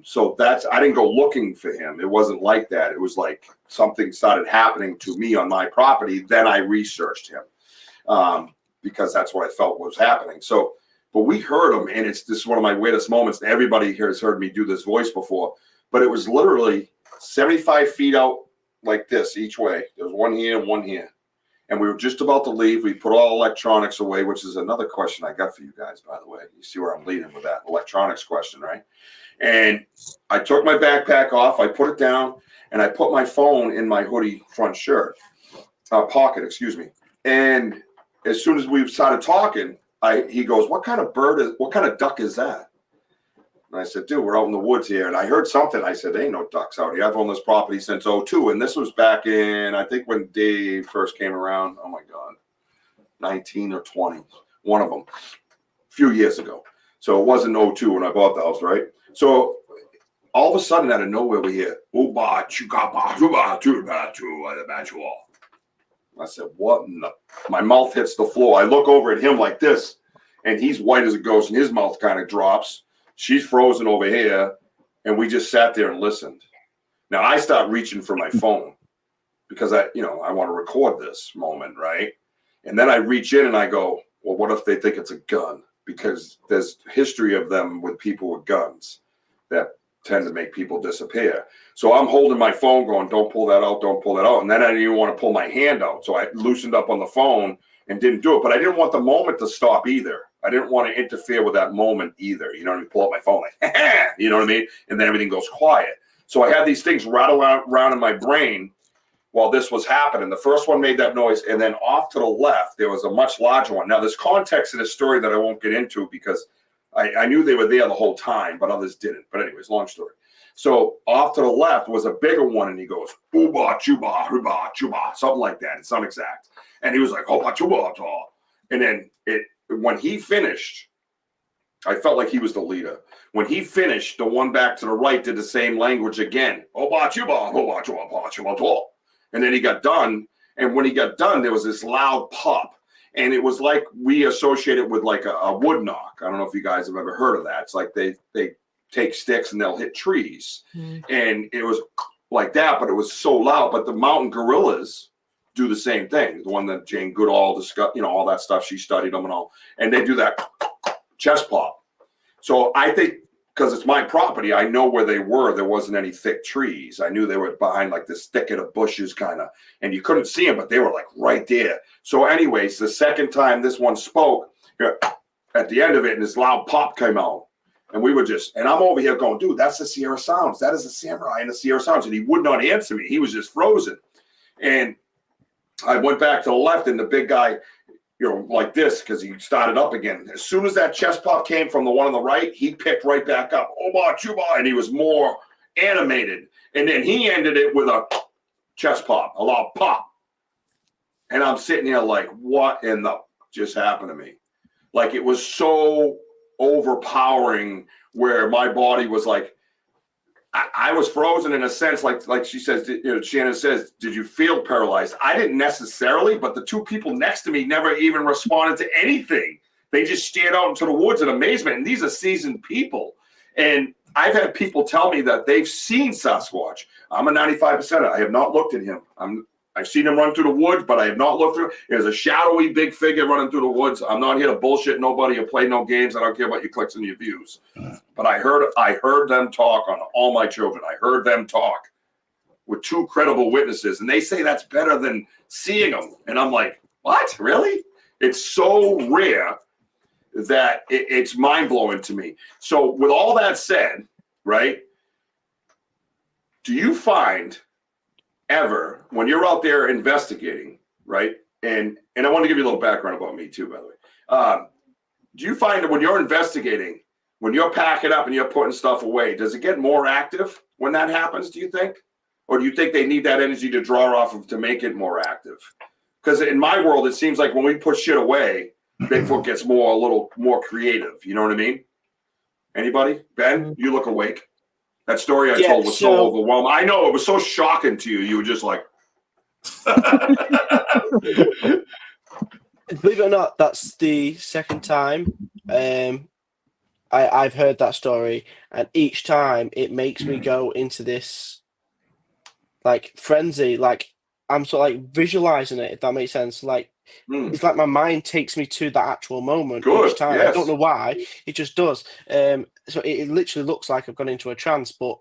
So I didn't go looking for him. It wasn't like that. It was like something started happening to me on my property. Then I researched him because that's what I felt was happening. So, but we heard him, and this is one of my weirdest moments. Everybody here has heard me do this voice before, but it was literally 75 feet out like this each way. There was one here and one here. And we were just about to leave. We put all electronics away, which is another question I got for you guys, by the way. You see where I'm leading with that electronics question, right? And I took my backpack off, I put it down, and I put my phone in my hoodie front pocket, excuse me. And as soon as we started talking, he goes, what kind of duck is that? And I said, dude, we're out in the woods here. And I heard something. I said, there ain't no ducks out here. I've owned this property since 2002. And this was back in, I think, when Dave first came around. Oh, my God. 19 or 20. One of them. A few years ago. So it wasn't 2002 when I bought the house, right? So all of a sudden, out of nowhere, we hear, I said, what in the... My mouth hits the floor. I look over at him like this, and he's white as a ghost, and his mouth kind of drops. She's frozen over here, and we just sat there and listened. Now, I start reaching for my phone because I want to record this moment, right? And then I reach in and I go, well, what if they think it's a gun? Because there's history of them with people with guns that tend to make people disappear. So I'm holding my phone going, don't pull that out, don't pull that out. And then I didn't even want to pull my hand out. So I loosened up on the phone and didn't do it. But I didn't want the moment to stop either. I didn't want to interfere with that moment either. You know what I mean? Pull up my phone like, you know what I mean? And then everything goes quiet. So I had these things rattle around in my brain while this was happening. The first one made that noise, and then off to the left, there was a much larger one. Now, there's context to this story that I won't get into because I knew they were there the whole time, but others didn't. But anyways, long story. So off to the left was a bigger one, and he goes, "Uba chuba huba chuba," something like that. It's not exact. And he was like, "Hoba chuba ta." And then when he finished, I felt like he was the leader. When he finished, the one back to the right did the same language again. "Hoba chuba hoba chuba pa chuba ta." And then he got done. And when he got done, there was this loud pop. And it was like we associate it with like a wood knock. I don't know if you guys have ever heard of that. It's like they take sticks and they'll hit trees. And it was like that, but it was so loud. But the mountain gorillas do the same thing. The one that Jane Goodall discussed, all that stuff, she studied them and all. And they do that chest pop. So I think because it's my property, I know where they were. There wasn't any thick trees. I knew they were behind like this thicket of bushes kind of, and you couldn't see them, but they were like right there. So anyways, the second time this one spoke, at the end of it, and this loud pop came out. And we were and I'm over here going, dude, that's the Sierra Sounds. That is a samurai in the Sierra Sounds. And he would not answer me. He was just frozen. And I went back to the left, and the big guy, like this, because he started up again. As soon as that chest pop came from the one on the right, he picked right back up. Oba chuba, and he was more animated. And then he ended it with a chest pop, a loud pop. And I'm sitting here like, what in the just happened to me? Like, it was so overpowering where my body was like, I was frozen in a sense, like she says, Shannon says, did you feel paralyzed? I didn't necessarily, but the two people next to me never even responded to anything. They just stared out into the woods in amazement. And these are seasoned people. And I've had people tell me that they've seen Sasquatch. I'm a 95%. I have not looked at him. I've seen him run through the woods, but I have not looked through. There's a shadowy big figure running through the woods. I'm not here to bullshit nobody or play no games. I don't care about your clicks and your views. But I heard them talk on all my children. I heard them talk with two credible witnesses, and they say that's better than seeing them. And I'm like, what? Really? It's so rare that it's mind-blowing to me. So with all that said, right, do you find ever when you're out there investigating, right? And I want to give you a little background about me too, by the way. Do you find that when you're investigating, when you're packing up and you're putting stuff away, does it get more active when that happens, do you think? Or do you think they need that energy to draw off of to make it more active? Because in my world, it seems like when we put shit away, Bigfoot gets a little more creative. You know what I mean? Anybody? Ben, you look awake. That story I told was so overwhelming. I know, it was so shocking to you. You were just like... Believe it or not, that's the second time I've heard that story. And each time it makes me go into this like frenzy. Like I'm sort of like visualizing it, if that makes sense. Like it's like my mind takes me to that actual moment each time. I don't know why, it just does. So it literally looks like I've gone into a trance, but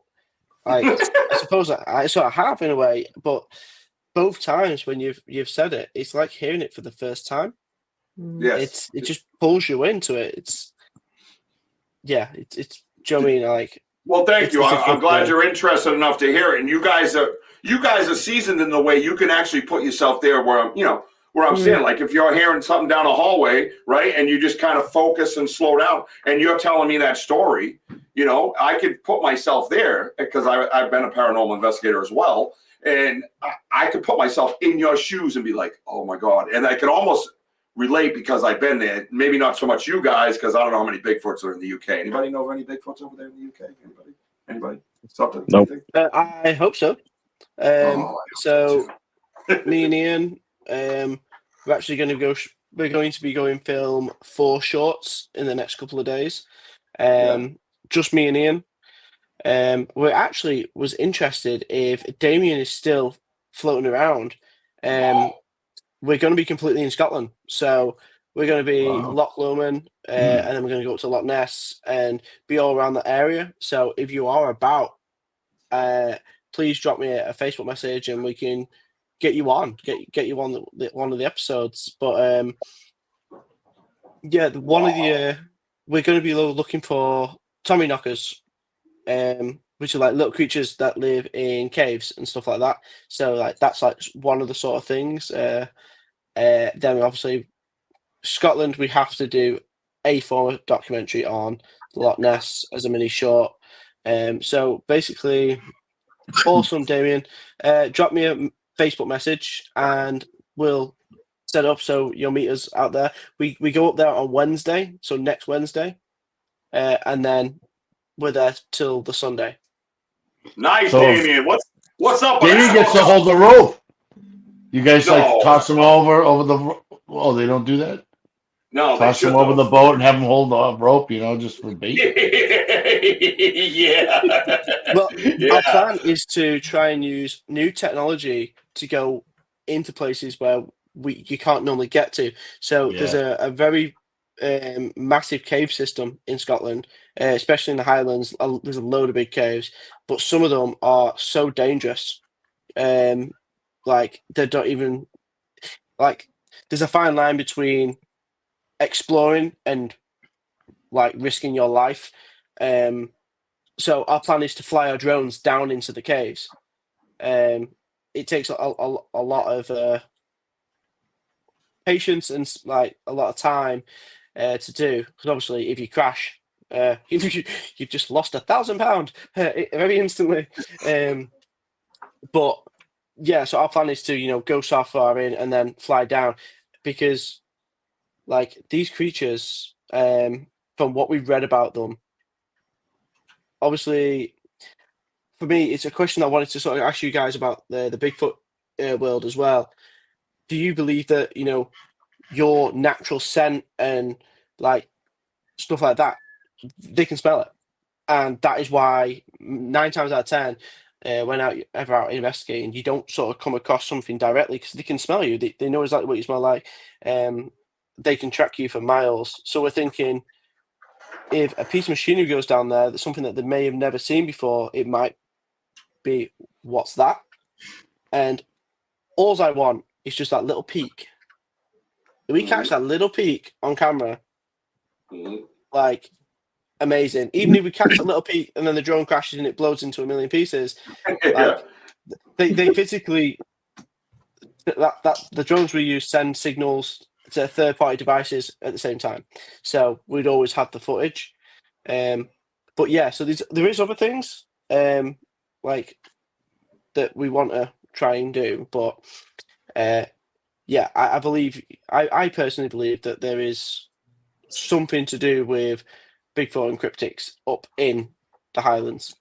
like I suppose I sort of have in a way. But both times when you've said it, it's like hearing it for the first time. Yes, it just pulls you into it. It's do you know what I mean? Like, well, thank you. I'm glad you're interested enough to hear it. And you guys are seasoned in the way you can actually put yourself there where I'm saying, like, if you're hearing something down a hallway, right, and you just kind of focus and slow down, and you're telling me that story, I could put myself there because I've been a paranormal investigator as well, and I could put myself in your shoes and be like, oh my God, and I could almost relate because I've been there. Maybe not so much you guys, because I don't know how many Bigfoots are in the UK. Anybody know of any Bigfoots over there in the UK? Anybody? Something? Nope. I hope so. So me and Ian, we're actually going to go. We're going to be going film 4 shorts in the next couple of days. Just me and Ian. We actually was interested if Damien is still floating around. We're going to be completely in Scotland, so we're going to be Loch Lomond, and then we're going to go up to Loch Ness and be all around the area. So if you are about, please drop me a Facebook message and we can get you on, get you on one of the episodes. But we're going to be looking for Tommy knockers, which are like little creatures that live in caves and stuff like that. So like that's like one of the sort of things. Then obviously Scotland, we have to do a form of documentary on Loch Ness as a mini short. So basically, awesome, Damien. Drop me a Facebook message and we'll set up so you'll meet us out there. We go up there on Wednesday, so next Wednesday, and then we're there till the Sunday. Nice, So- Damien. What's up? Damien gets to hold the rope. You guys like toss him over the. Oh, they don't do that. No, toss him over the boat and have him hold the rope. Just for bait. Yeah. Well, Yeah. our plan is to try and use new technology to go into places where you can't normally get to. So there's a very massive cave system in Scotland, especially in the Highlands. There's a load of big caves, but some of them are so dangerous. Like they don't even like. There's a fine line between exploring and like risking your life. So our plan is to fly our drones down into the caves. It takes a lot of patience and like a lot of time to do, because obviously if you crash, you've just lost £1,000 very instantly. But yeah, so our plan is to go so far in and then fly down, because like these creatures, from what we've read about them, obviously for me it's a question I wanted to sort of ask you guys about the Bigfoot world as well. Do you believe that your natural scent and like stuff like that, they can smell it, and that is why 9 times out of 10 when ever out investigating, you don't sort of come across something directly, because they can smell you. They know exactly what you smell like. They can track you for miles. So we're thinking, if a piece of machinery goes down there, that's something that they may have never seen before, it might be, what's that? And all I want is just that little peak. If we catch that little peak on camera, like, amazing. Even if we catch a little peak and then the drone crashes and it blows into a million pieces, like they physically, that the drones we use send signals to third-party devices at the same time. So we'd always have the footage. But yeah, so there is other things like that we want to try and do, but yeah, I believe, I personally believe that there is something to do with Bigfoot and cryptics up in the Highlands.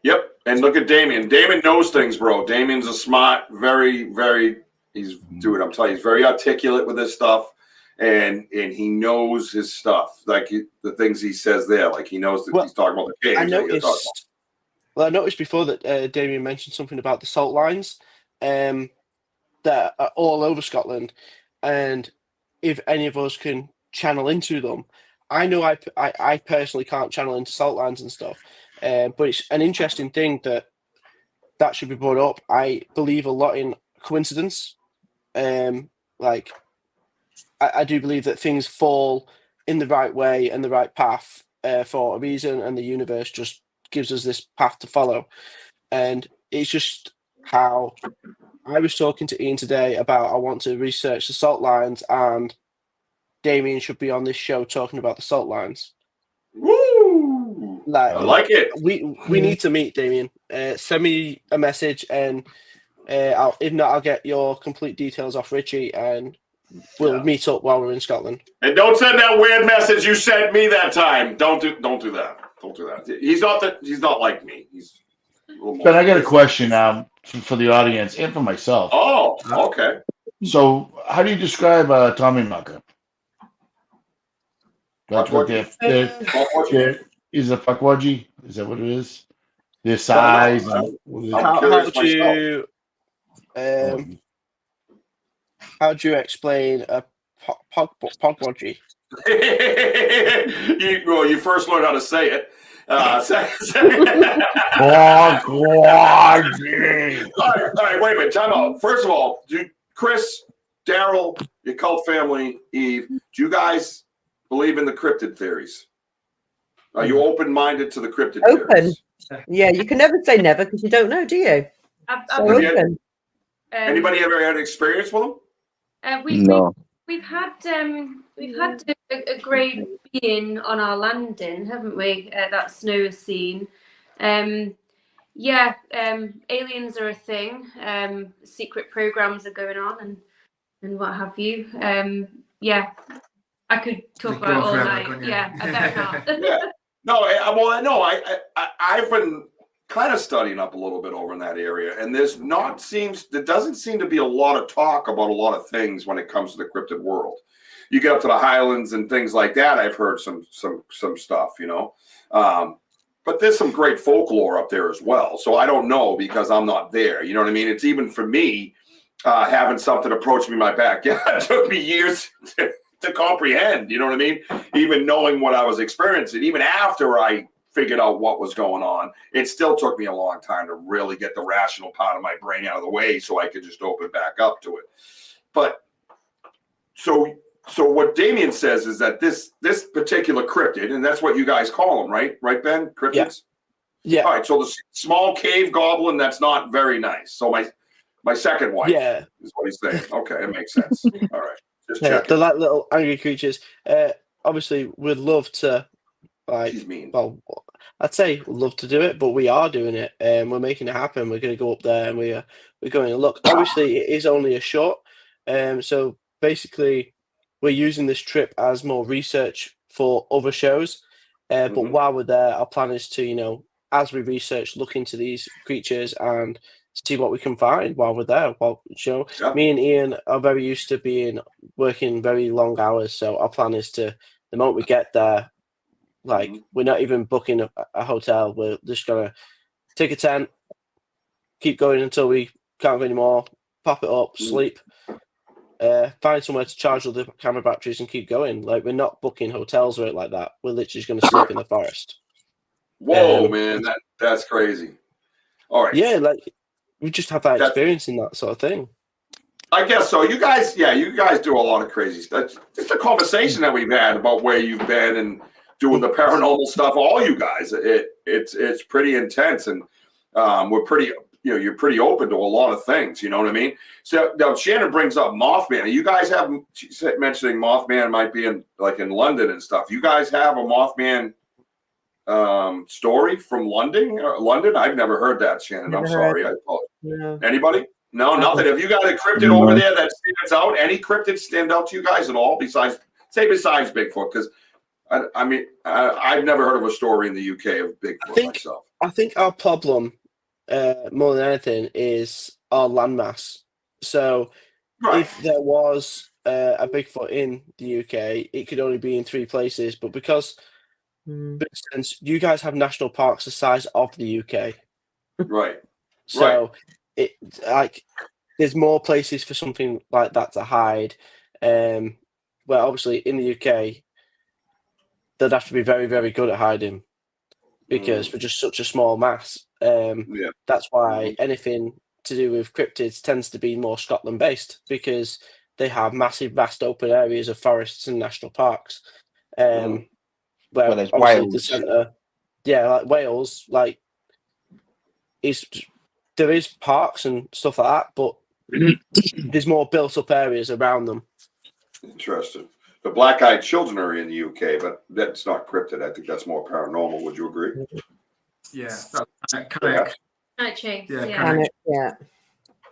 Yep. And look at Damien. Damien knows things, bro. Damien's a smart, very, very, I'm telling you, he's very articulate with this stuff. And he knows his stuff, like the things he says there. Like he knows that he's talking about the caves. I noticed before that Damien mentioned something about the salt lines that are all over Scotland, and if any of us can channel into them. I know I personally can't channel into salt lines and stuff, but it's an interesting thing that should be brought up. I believe a lot in coincidence. Like I do believe that things fall in the right way and the right path for a reason, and the universe just gives us this path to follow. And it's just how I was talking to Ian today about, I want to research the salt lines, and Damien should be on this show talking about the salt lines. Woo! Like, I like it. We need to meet, Damien. Send me a message, and if not, I'll get your complete details off Richie, and we'll meet up while we're in Scotland. And don't send that weird message you sent me that time. Don't do that. Don't do that. He's not like me. He's a little more. But I got a question for the audience and for myself. Oh, okay. So, how do you describe Tommy Mucker? That's what is a fuckwudgie? Is that what it is? Their size. How do you explain a pogwudgie? You first learn how to say it. All right, wait a minute. Time out. First of all, Chris, Daryl, your cult family, Eve, do you guys believe in the cryptid theories? Are you open-minded to the cryptid theories? Yeah, you can never say never, because you don't know, do you? Anybody ever had experience with them? No. We've had a grey being on our landing, haven't we? That snow scene. Aliens are a thing. Secret programs are going on, and what have you. I could talk about it all night. Yeah, I better not. Yeah. I've been kind of studying up a little bit over in that area, and there doesn't seem to be a lot of talk about a lot of things when it comes to the cryptid world. You get up to the Highlands and things like that, I've heard some stuff, but there's some great folklore up there as well. So I don't know because I'm not there. You know what I mean? It's even for me, having something approach me in my backyard it took me years to comprehend, you know what I mean? Even knowing what I was experiencing, even after I figured out what was going on, it still took me a long time to really get the rational part of my brain out of the way so I could just open back up to it. But so what Damien says is that this particular cryptid, and that's what you guys call them, right? Right, Ben? Cryptids? Yeah. All right, so the small cave goblin, that's not very nice. So my second wife is what he's saying. Okay, it makes sense. All right. Just checking. They're like little angry creatures. Obviously, we'd love to, She's mean. well, I'd say we'd love to do it, but we are doing it. We're making it happen. We're going to go up there and we're going to look. Obviously, it is only a shot. So basically, we're using this trip as more research for other shows. But while we're there, our plan is to, as we research, look into these creatures and see what we can find while we're there. Me and Ian are very used to working very long hours. So our plan is the moment we get there, we're not even booking a hotel. We're just going to take a tent, keep going until we can't go anymore, pop it up, sleep, find somewhere to charge all the camera batteries and keep going. We're not booking hotels or it like that. We're literally just going to sleep in the forest. Whoa, man, that's crazy. All right. Yeah, we just have that experience in that sort of thing. I guess so. You guys do a lot of crazy stuff. Just a conversation that we've had about where you've been and doing the paranormal stuff. All you guys, it's pretty intense, and we're pretty. You're pretty open to a lot of things. You know what I mean? So now Shannon brings up Mothman. You guys have mentioning Mothman might be in London and stuff. You guys have a Mothman story from London? I've never heard that, Shannon. I'm sorry. I apologize. No. Anybody? No, nothing. Have you got a cryptid over there that stands out? Any cryptids stand out to you guys at all besides Bigfoot? Because I've never heard of a story in the UK of Bigfoot myself. I think our problem, more than anything, is our landmass. So if there was a Bigfoot in the UK, it could only be in 3 places. But because, for instance, you guys have national parks the size of the UK. Right. So there's more places for something like that to hide. Well, obviously in the UK, they'd have to be very, very good at hiding because we're just such a small mass. That's why anything to do with cryptids tends to be more Scotland based because they have massive, vast open areas of forests and national parks. Where there's obviously Wales. the centre, like Wales, there is parks and stuff like that, but there's more built up areas around them. Interesting. The black-eyed children are in the UK, but that's not cryptid. I think that's more paranormal. Would you agree? Yeah. Kind of chase. Yeah.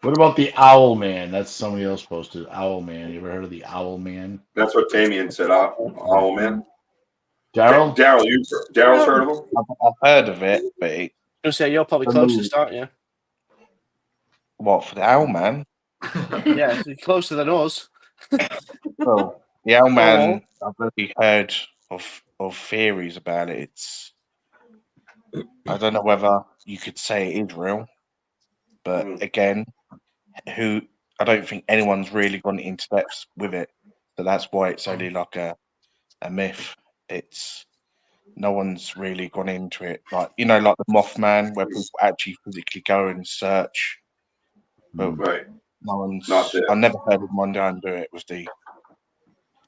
What about the Owl Man? That's somebody else posted. Owl Man. You ever heard of the Owl Man? That's what Damien said. Owl Man. Daryl? Daryl's heard of him? I've heard of it, but you're probably closest, aren't you? What, for the Owl Man? Yeah, you're closer than us. Well, the Owl Man, I've really heard of theories about it. I don't know whether you could say it is real, but again, I don't think anyone's really gone into depth with it. So that's why it's only like a myth. No one's really gone into it. Like the Mothman, where people actually physically go and search. But no one's. I've never heard of one go and do it with the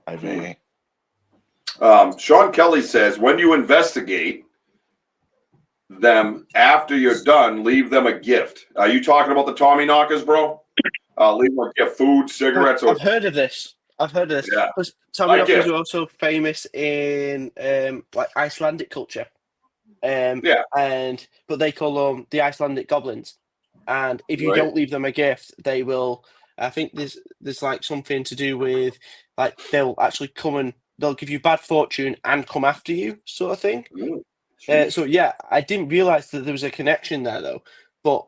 over here. Sean Kelly says, when you investigate them after you're done, leave them a gift. Are you talking about the Tommy knockers, bro? Leave them a gift, food, cigarettes. I've heard of this. I've heard of this. Yeah. Because Tommy Like knockers it. are also famous in like Icelandic culture. Yeah. But they call them the Icelandic goblins. And if you Right. don't leave them a gift, they will. I think there's like something to do with like they'll actually come and they'll give you bad fortune and come after you, sort of thing. So yeah, I didn't realize that there was a connection there though, but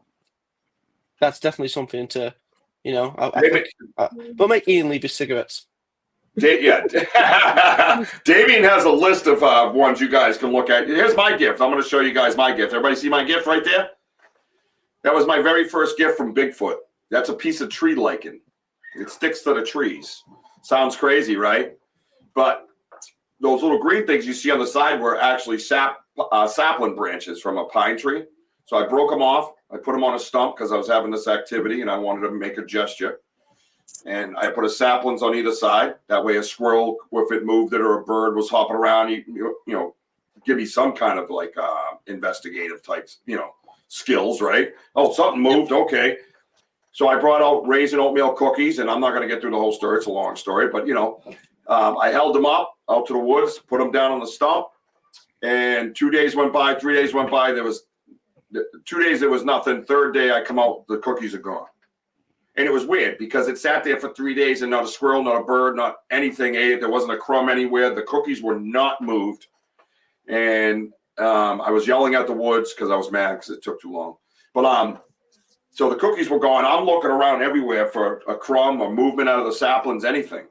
that's definitely something to, you know. But make Ian leave his cigarettes. Yeah. Damien has a list of ones you guys can look at. Here's my gift. I'm going to show you guys my gift. Everybody see my gift right there? That was my very first gift from Bigfoot. That's a piece of tree lichen. It sticks to the trees. Sounds crazy, right? But those little green things you see on the side were actually sapling branches from a pine tree. So I broke them off. I put them on a stump because I was having this activity and I wanted to make a gesture. And I put a saplings on either side. That way a squirrel, if it moved it or a bird was hopping around, you know, give me some kind of like investigative types, you know, skills, right? Oh, something moved. Okay. So I brought out raisin oatmeal cookies, and I'm not going to get through the whole story. It's a long story, but, you know, I held them up out to the woods, put them down on the stump, and 2 days went by, 3 days went by. 2 days, there was nothing. Third day, I come out, the cookies are gone. And it was weird because it sat there for 3 days and not a squirrel, not a bird, not anything ate it. There wasn't a crumb anywhere. The cookies were not moved. And I was yelling at the woods because I was mad because it took too long. But so the cookies were gone. I'm looking around everywhere for a crumb or movement out of the saplings, anything.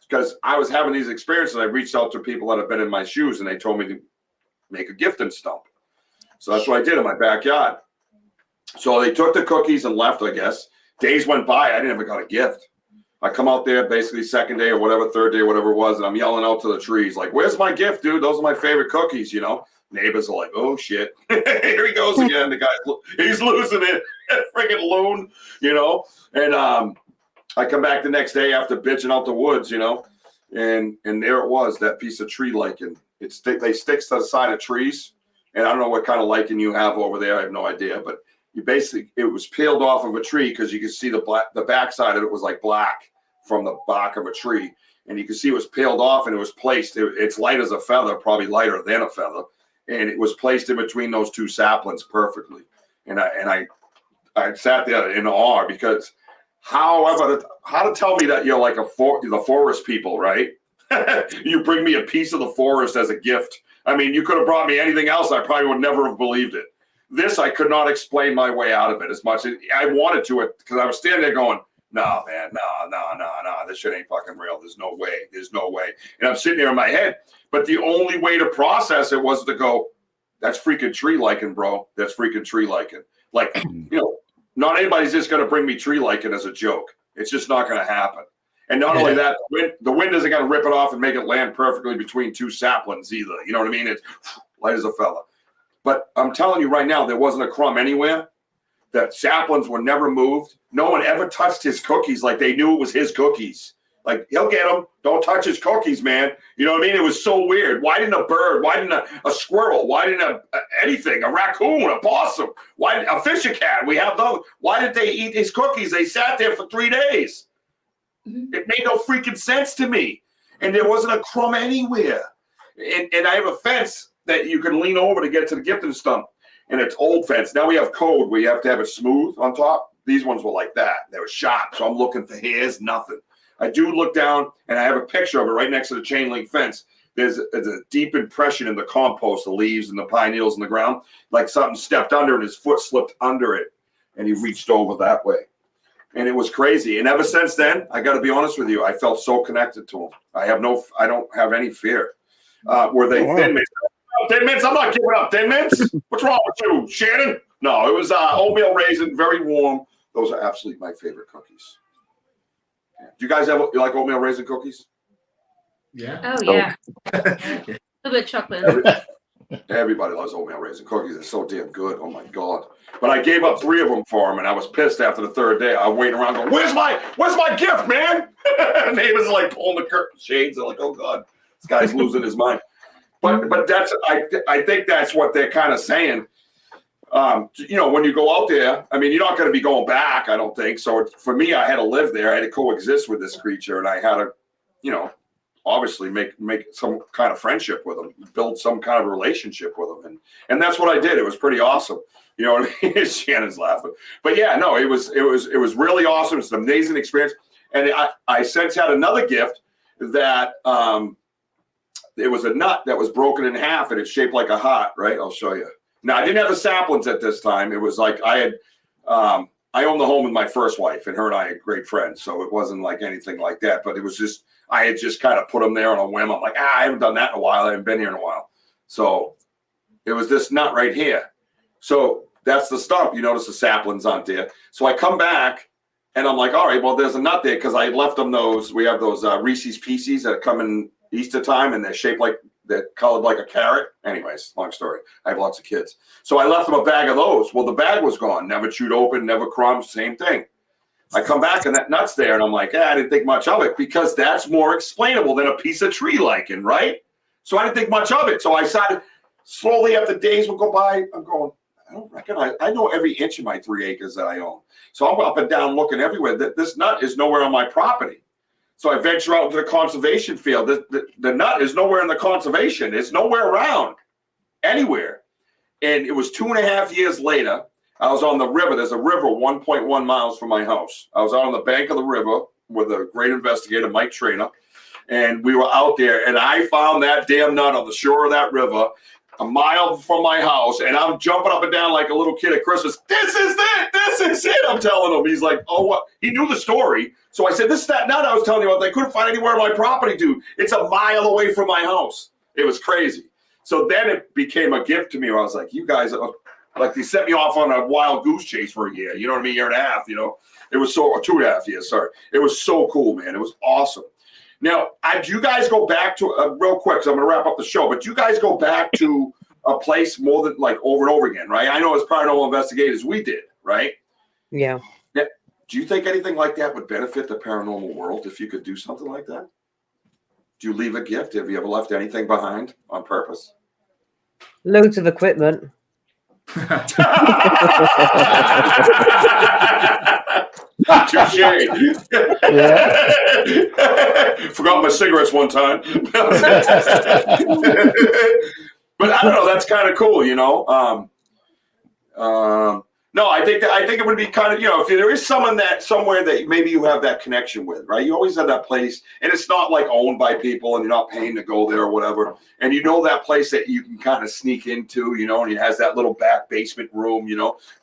Because I was having these experiences. I reached out to people that have been in my shoes and they told me to make a gifting stump. So that's what I did in my backyard. So they took the cookies and left, I guess. Days went by. I never got a gift. I come out there basically second day or whatever, third day, whatever it was, and I'm yelling out to the trees like, "Where's my gift, dude? Those are my favorite cookies," you know. Neighbors are like, "Oh shit, here he goes again." The guy, he's losing it, freaking loon, you know. And I come back the next day after bitching out the woods, you know, and there it was, that piece of tree lichen. They sticks to the side of trees, and I don't know what kind of lichen you have over there. I have no idea, but it was peeled off of a tree because you could see the backside of it was like black from the bark of a tree, and you could see it was peeled off and it was placed. It's light as a feather, probably lighter than a feather, and it was placed in between those two saplings perfectly. And I sat there in awe because how to tell me that you're like the forest people, right? You bring me a piece of the forest as a gift. I mean, you could have brought me anything else. I probably would never have believed it. This, I could not explain my way out of it as much as I wanted to it because I was standing there going, "No, man, no, this shit ain't fucking real. There's no way. And I'm sitting there in my head. But the only way to process it was to go, "That's freaking tree lichen, bro. That's freaking tree lichen." Like, you know, not anybody's just going to bring me tree lichen as a joke. It's just not going to happen. And not only that, the wind isn't going to rip it off and make it land perfectly between two saplings either. You know what I mean? It's light as a feather. But I'm telling you right now, there wasn't a crumb anywhere. The saplings were never moved. No one ever touched his cookies like they knew it was his cookies. Like, he'll get them. Don't touch his cookies, man. You know what I mean? It was so weird. Why didn't a bird? Why didn't a squirrel? Why didn't anything? A raccoon, a possum? Why a fisher cat? We have those. Why did they eat his cookies? They sat there for 3 days. It made no freaking sense to me. And there wasn't a crumb anywhere. And I have a fence that you can lean over to get to the gifting stump. And it's old fence. Now we have code where you have to have it smooth on top. These ones were like that. They were sharp. So I'm looking for hairs, nothing. I do look down, and I have a picture of it right next to the chain link fence. There's a deep impression in the compost, the leaves and the pine needles in the ground, like something stepped under and his foot slipped under it, and he reached over that way. And it was crazy. And ever since then, I got to be honest with you, I felt so connected to him. I don't have any fear. Were they Thin Mints? Thin Mints? I'm not giving up Thin Mints. What's wrong with you, Shannon? No, it was oatmeal raisin, very warm. Those are absolutely my favorite cookies. Yeah. Do you guys you like oatmeal raisin cookies? Yeah. Oh, yeah. A little bit of chocolate. Everybody loves oatmeal raisin cookies. They're so damn good. Oh, my God. But I gave up 3 of them for him, and I was pissed after the third day. I was waiting around going, where's my gift, man? And they was like pulling the curtain shades. They're like, oh, God, this guy's losing his mind. But that's I think that's what they're kind of saying. You know, when you go out there, I mean, you're not going to be going back, I don't think. So for me, I had to live there. I had to coexist with this creature, and I had to obviously make some kind of friendship with them, build some kind of relationship with them, and that's what I did. It was pretty awesome. You know what I mean? Shannon's laughing, but yeah, no, it was really awesome. It's an amazing experience, and I since had another gift that it was a nut that was broken in half and it's shaped like a heart. Right, I'll show you. Now I didn't have the saplings at this time. It was like I owned the home with my first wife, and her and I are great friends, so it wasn't like anything like that. But it was just I had just kind of put them there on a whim. I'm like, I haven't done that in a while. I haven't been here in a while. So it was this nut right here. So that's the stump. You notice the saplings aren't there. So I come back, and I'm like, all right, well, there's a nut there because I left them those. We have those Reese's Pieces that come in Easter time, and they're shaped like they're colored like a carrot. Anyways, long story. I have lots of kids. So I left them a bag of those. Well, the bag was gone. Never chewed open, never crumbs, same thing. I come back and that nut's there, and I'm like, I didn't think much of it because that's more explainable than a piece of tree lichen, right? So I didn't think much of it. So I started slowly, after days would go by, I'm going, I don't recognize. I know every inch of my 3 acres that I own. So I'm up and down looking everywhere. This nut is nowhere on my property. So I venture out into the conservation field. The nut is nowhere in the conservation. It's nowhere around, anywhere. And it was 2.5 years later. I was on the river. There's a river 1.1 miles from my house. I was out on the bank of the river with a great investigator, Mike Trainer, and we were out there, and I found that damn nut on the shore of that river 1 mile from my house, and I'm jumping up and down like a little kid at Christmas. This is it! This is it! I'm telling him. He's like, oh, what? He knew the story. So I said, this is that nut I was telling you about. They couldn't find anywhere on my property, dude. It's 1 mile away from my house. It was crazy. So then it became a gift to me where I was like, you guys are... Like they set me off on a wild goose chase for a year, you know what I mean? 1.5 years, It was so, 2.5 years, sorry. It was so cool, man. It was awesome. Now, do you guys go back to, real quick, because I'm going to wrap up the show, but do you guys go back to a place more than like over and over again, right? I know as paranormal investigators, we did, right? Yeah. Do you think anything like that would benefit the paranormal world if you could do something like that? Do you leave a gift? Have you ever left anything behind on purpose? Loads of equipment. Touche. Yeah. Forgot my cigarettes one time. But I don't know. That's kind of cool, No, I think it would be kind of, if there is someone somewhere that maybe you have that connection with, right? You always have that place, and it's not like owned by people, and you're not paying to go there or whatever. And that place that you can kind of sneak into, and it has that little back basement room,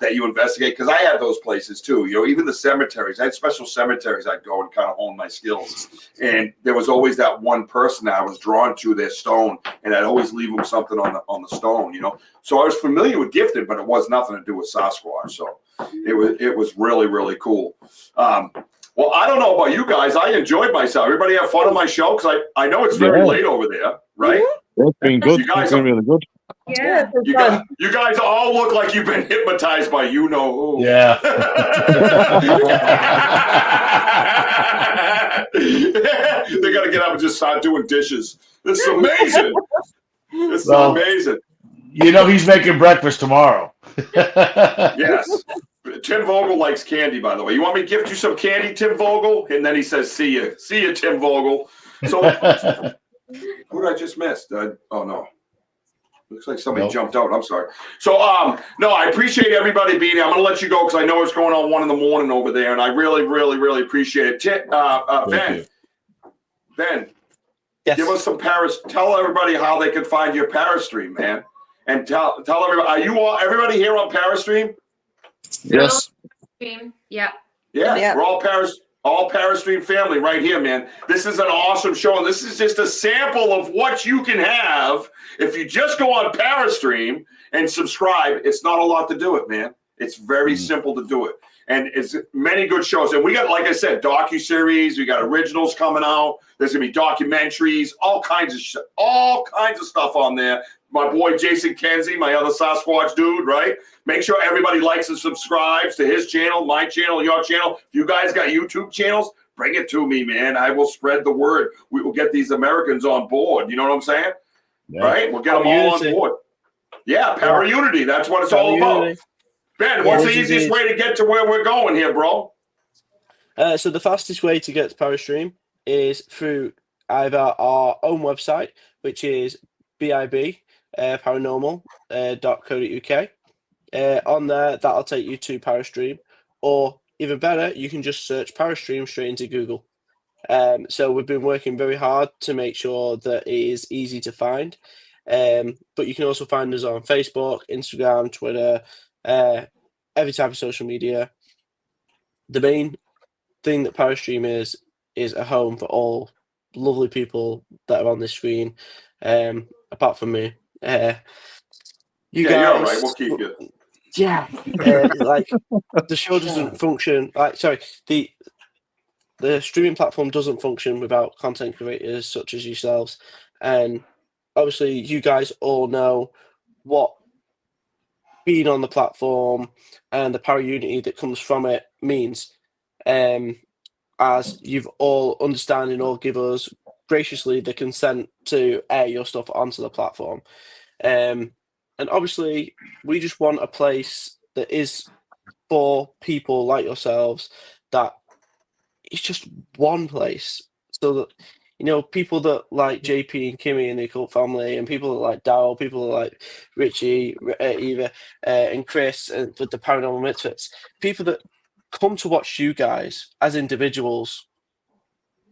that you investigate. Because I had those places too, even the cemeteries. I had special cemeteries I'd go and kind of hone my skills. And there was always that one person that I was drawn to their stone, and I'd always leave them something on the stone, So I was familiar with gifted, but it was nothing to do with Sasquatch. So it was really, really cool. Well, I don't know about you guys. I enjoyed myself. Everybody have fun on my show? Because I know it's very late over there, right? It's been good. You guys it's been really good. Yeah. You guys all look like you've been hypnotized by who. Yeah. They got to get up and just start doing dishes. This is amazing. This is amazing. He's making breakfast tomorrow. Yes. Tim Vogel likes candy, by the way. You want me to gift you some candy, Tim Vogel? And then he says, see you. See you, Tim Vogel. So who did I just miss? Oh, no. Looks like somebody jumped out. I'm sorry. So, no, I appreciate everybody being here. I'm going to let you go because I know it's going on 1 a.m. over there, and I really, really, really appreciate it. Ben, yes. Give us some tell everybody how they can find your Parastream, man. And tell everybody, are you everybody here on Parastream? Yes. Yeah. Yeah, we're all Parastream family right here, man. This is an awesome show, and this is just a sample of what you can have if you just go on Parastream and subscribe. It's not a lot to do it, man. It's very simple to do it. And it's many good shows. And we got, like I said, docuseries. We got originals coming out. There's going to be documentaries, all kinds of stuff on there. My boy Jason Kenzie, my other Sasquatch dude, right? Make sure everybody likes and subscribes to his channel, my channel, your channel. If you guys got YouTube channels, bring it to me, man. I will spread the word. We will get these Americans on board. You know what I'm saying? Yeah. Right? We'll get them all on board. Yeah, Para-Unity. That's what it's all about. Ben, what's the easiest way to get to where we're going here, bro? So the fastest way to get to Parastream is through either our own website, which is BIB paranormal.co.uk. On there, that'll take you to Parastream, or even better, you can just search Parastream straight into Google. So we've been working very hard to make sure that it is easy to find. But you can also find us on Facebook, Instagram, Twitter, every type of social media. The main thing that Parastream is a home for all lovely people that are on this screen, apart from me. You guys, you're all right. We'll keep you. Yeah, like the show doesn't function. Like, sorry, the streaming platform doesn't function without content creators such as yourselves, and obviously, you guys all know what being on the platform and the power unity that comes from it means. As you've all understand and all give us graciously the consent to air your stuff onto the platform. And obviously, we just want a place that is for people like yourselves, that it's just one place. So that, you know, people that like JP and Kimmy and the Occult Family, and people that like Daryl, people that like Richie, Eva, and Chris, and with the Paranormal Misfits, people that come to watch you guys as individuals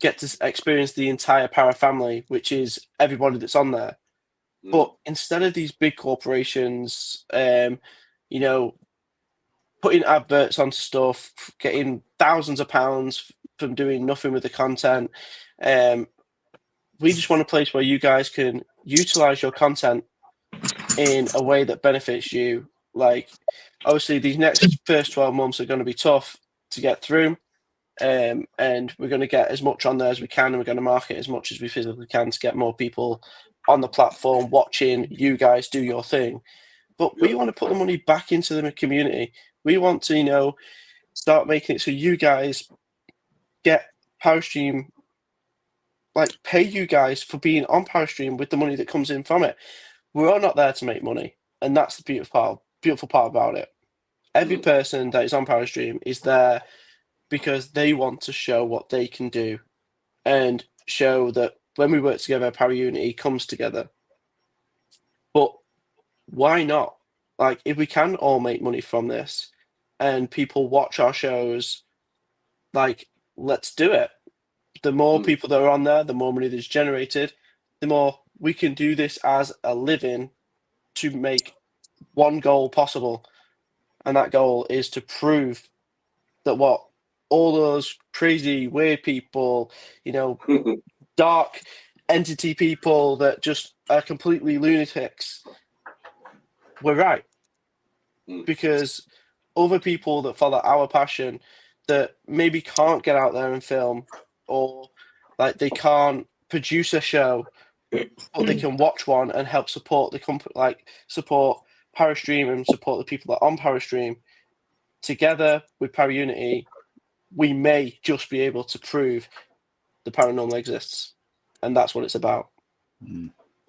get to experience the entire Para family, which is everybody that's on there. But instead of these big corporations, you know, putting adverts onto stuff, getting thousands of pounds from doing nothing with the content, we just want a place where you guys can utilize your content in a way that benefits you. Like, obviously, these next first 12 months are going to be tough to get through. And we're going to get as much on there as we can, and we're going to market as much as we physically can to get more people on the platform watching you guys do your thing. But we want to put the money back into the community. We want to, you know, start making it so you guys get Parastream, like pay you guys for being on Parastream with the money that comes in from it. We're all not there to make money, and that's the beautiful part about it. Every person that is on Parastream is there because they want to show what they can do and show that when we work together, Para Unity comes together. But why not? Like, if we can all make money from this and people watch our shows, like, let's do it. The more people that are on there, the more money that's generated, the more we can do this as a living to make one goal possible. And that goal is to prove that what all those crazy, weird people, you know, dark entity people that just are completely lunatics, we're right. Because other people that follow our passion that maybe can't get out there and film, or like they can't produce a show, but they can watch one and help support the company, like support Parastream and support the people that are on Parastream. Together with Para Unity, we may just be able to prove the paranormal exists, and that's what it's about.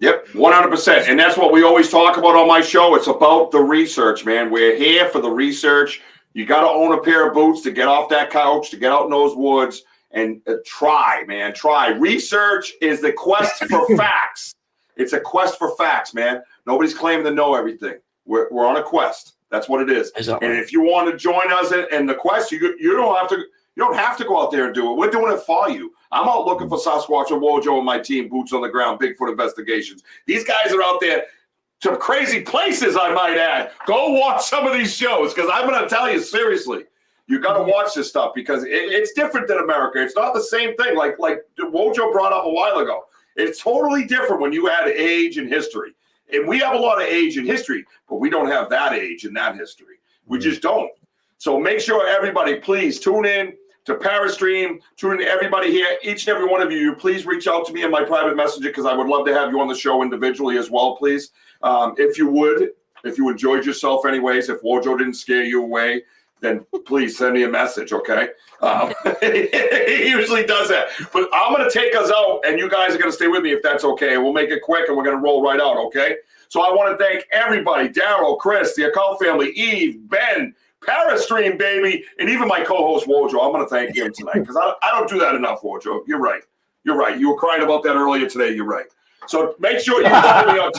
Yep, 100%. And that's what we always talk about on my show. It's about the research, man. We're here for the research. You got to own a pair of boots to get off that couch, to get out in those woods, and try, man. Try. Research is the quest for facts. It's a quest for facts, man. Nobody's claiming to know everything. We're on a quest. That's what it is. Exactly. And if you want to join us in the quest, you don't have to go out there and do it. We're doing it for you. I'm out looking for Sasquatch and Wojo and my team, boots on the ground, Bigfoot investigations. These guys are out there to crazy places, I might add. Go watch some of these shows, because I'm going to tell you seriously, you got to watch this stuff, because it's different than America. It's not the same thing like Wojo brought up a while ago. It's totally different when you add age and history. And we have a lot of age and history, but we don't have that age and that history. We just don't. So make sure everybody, please tune in to Parastream, tune in to everybody here. Each and every one of you, please reach out to me in my private messenger, because I would love to have you on the show individually as well, please. If you enjoyed yourself anyways, if Wojo didn't scare you away, then please send me a message, okay? He usually does that. But I'm going to take us out, and you guys are going to stay with me if that's okay. We'll make it quick, and we're going to roll right out, okay? So I want to thank everybody, Daryl, Chris, the Occult Family, Eve, Ben, Parastream, baby, and even my co-host, Wojo. I'm going to thank him tonight, because I don't do that enough, Wojo. You're right. You're right. You were crying about that earlier today. You're right. So make sure you follow me on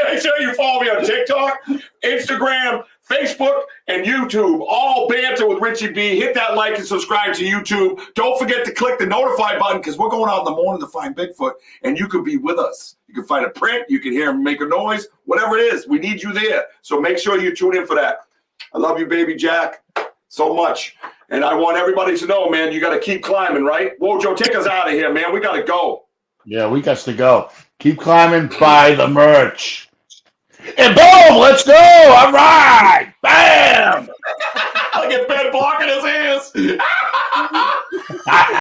make sure you follow me on TikTok, Instagram, Facebook, and YouTube. All Banter with Richie B. Hit that like and subscribe to YouTube. Don't forget to click the notify button because we're going out in the morning to find Bigfoot, and you could be with us. You can find a print. You can hear him make a noise. Whatever it is, we need you there. So make sure you tune in for that. I love you, baby Jack, so much. And I want everybody to know, man, you got to keep climbing, right? Wojo, take us out of here, man. We got to go. Yeah, we got to go. Keep climbing, buy the merch. And boom, let's go. All right. Bam. I'll get Ben blocking his ears.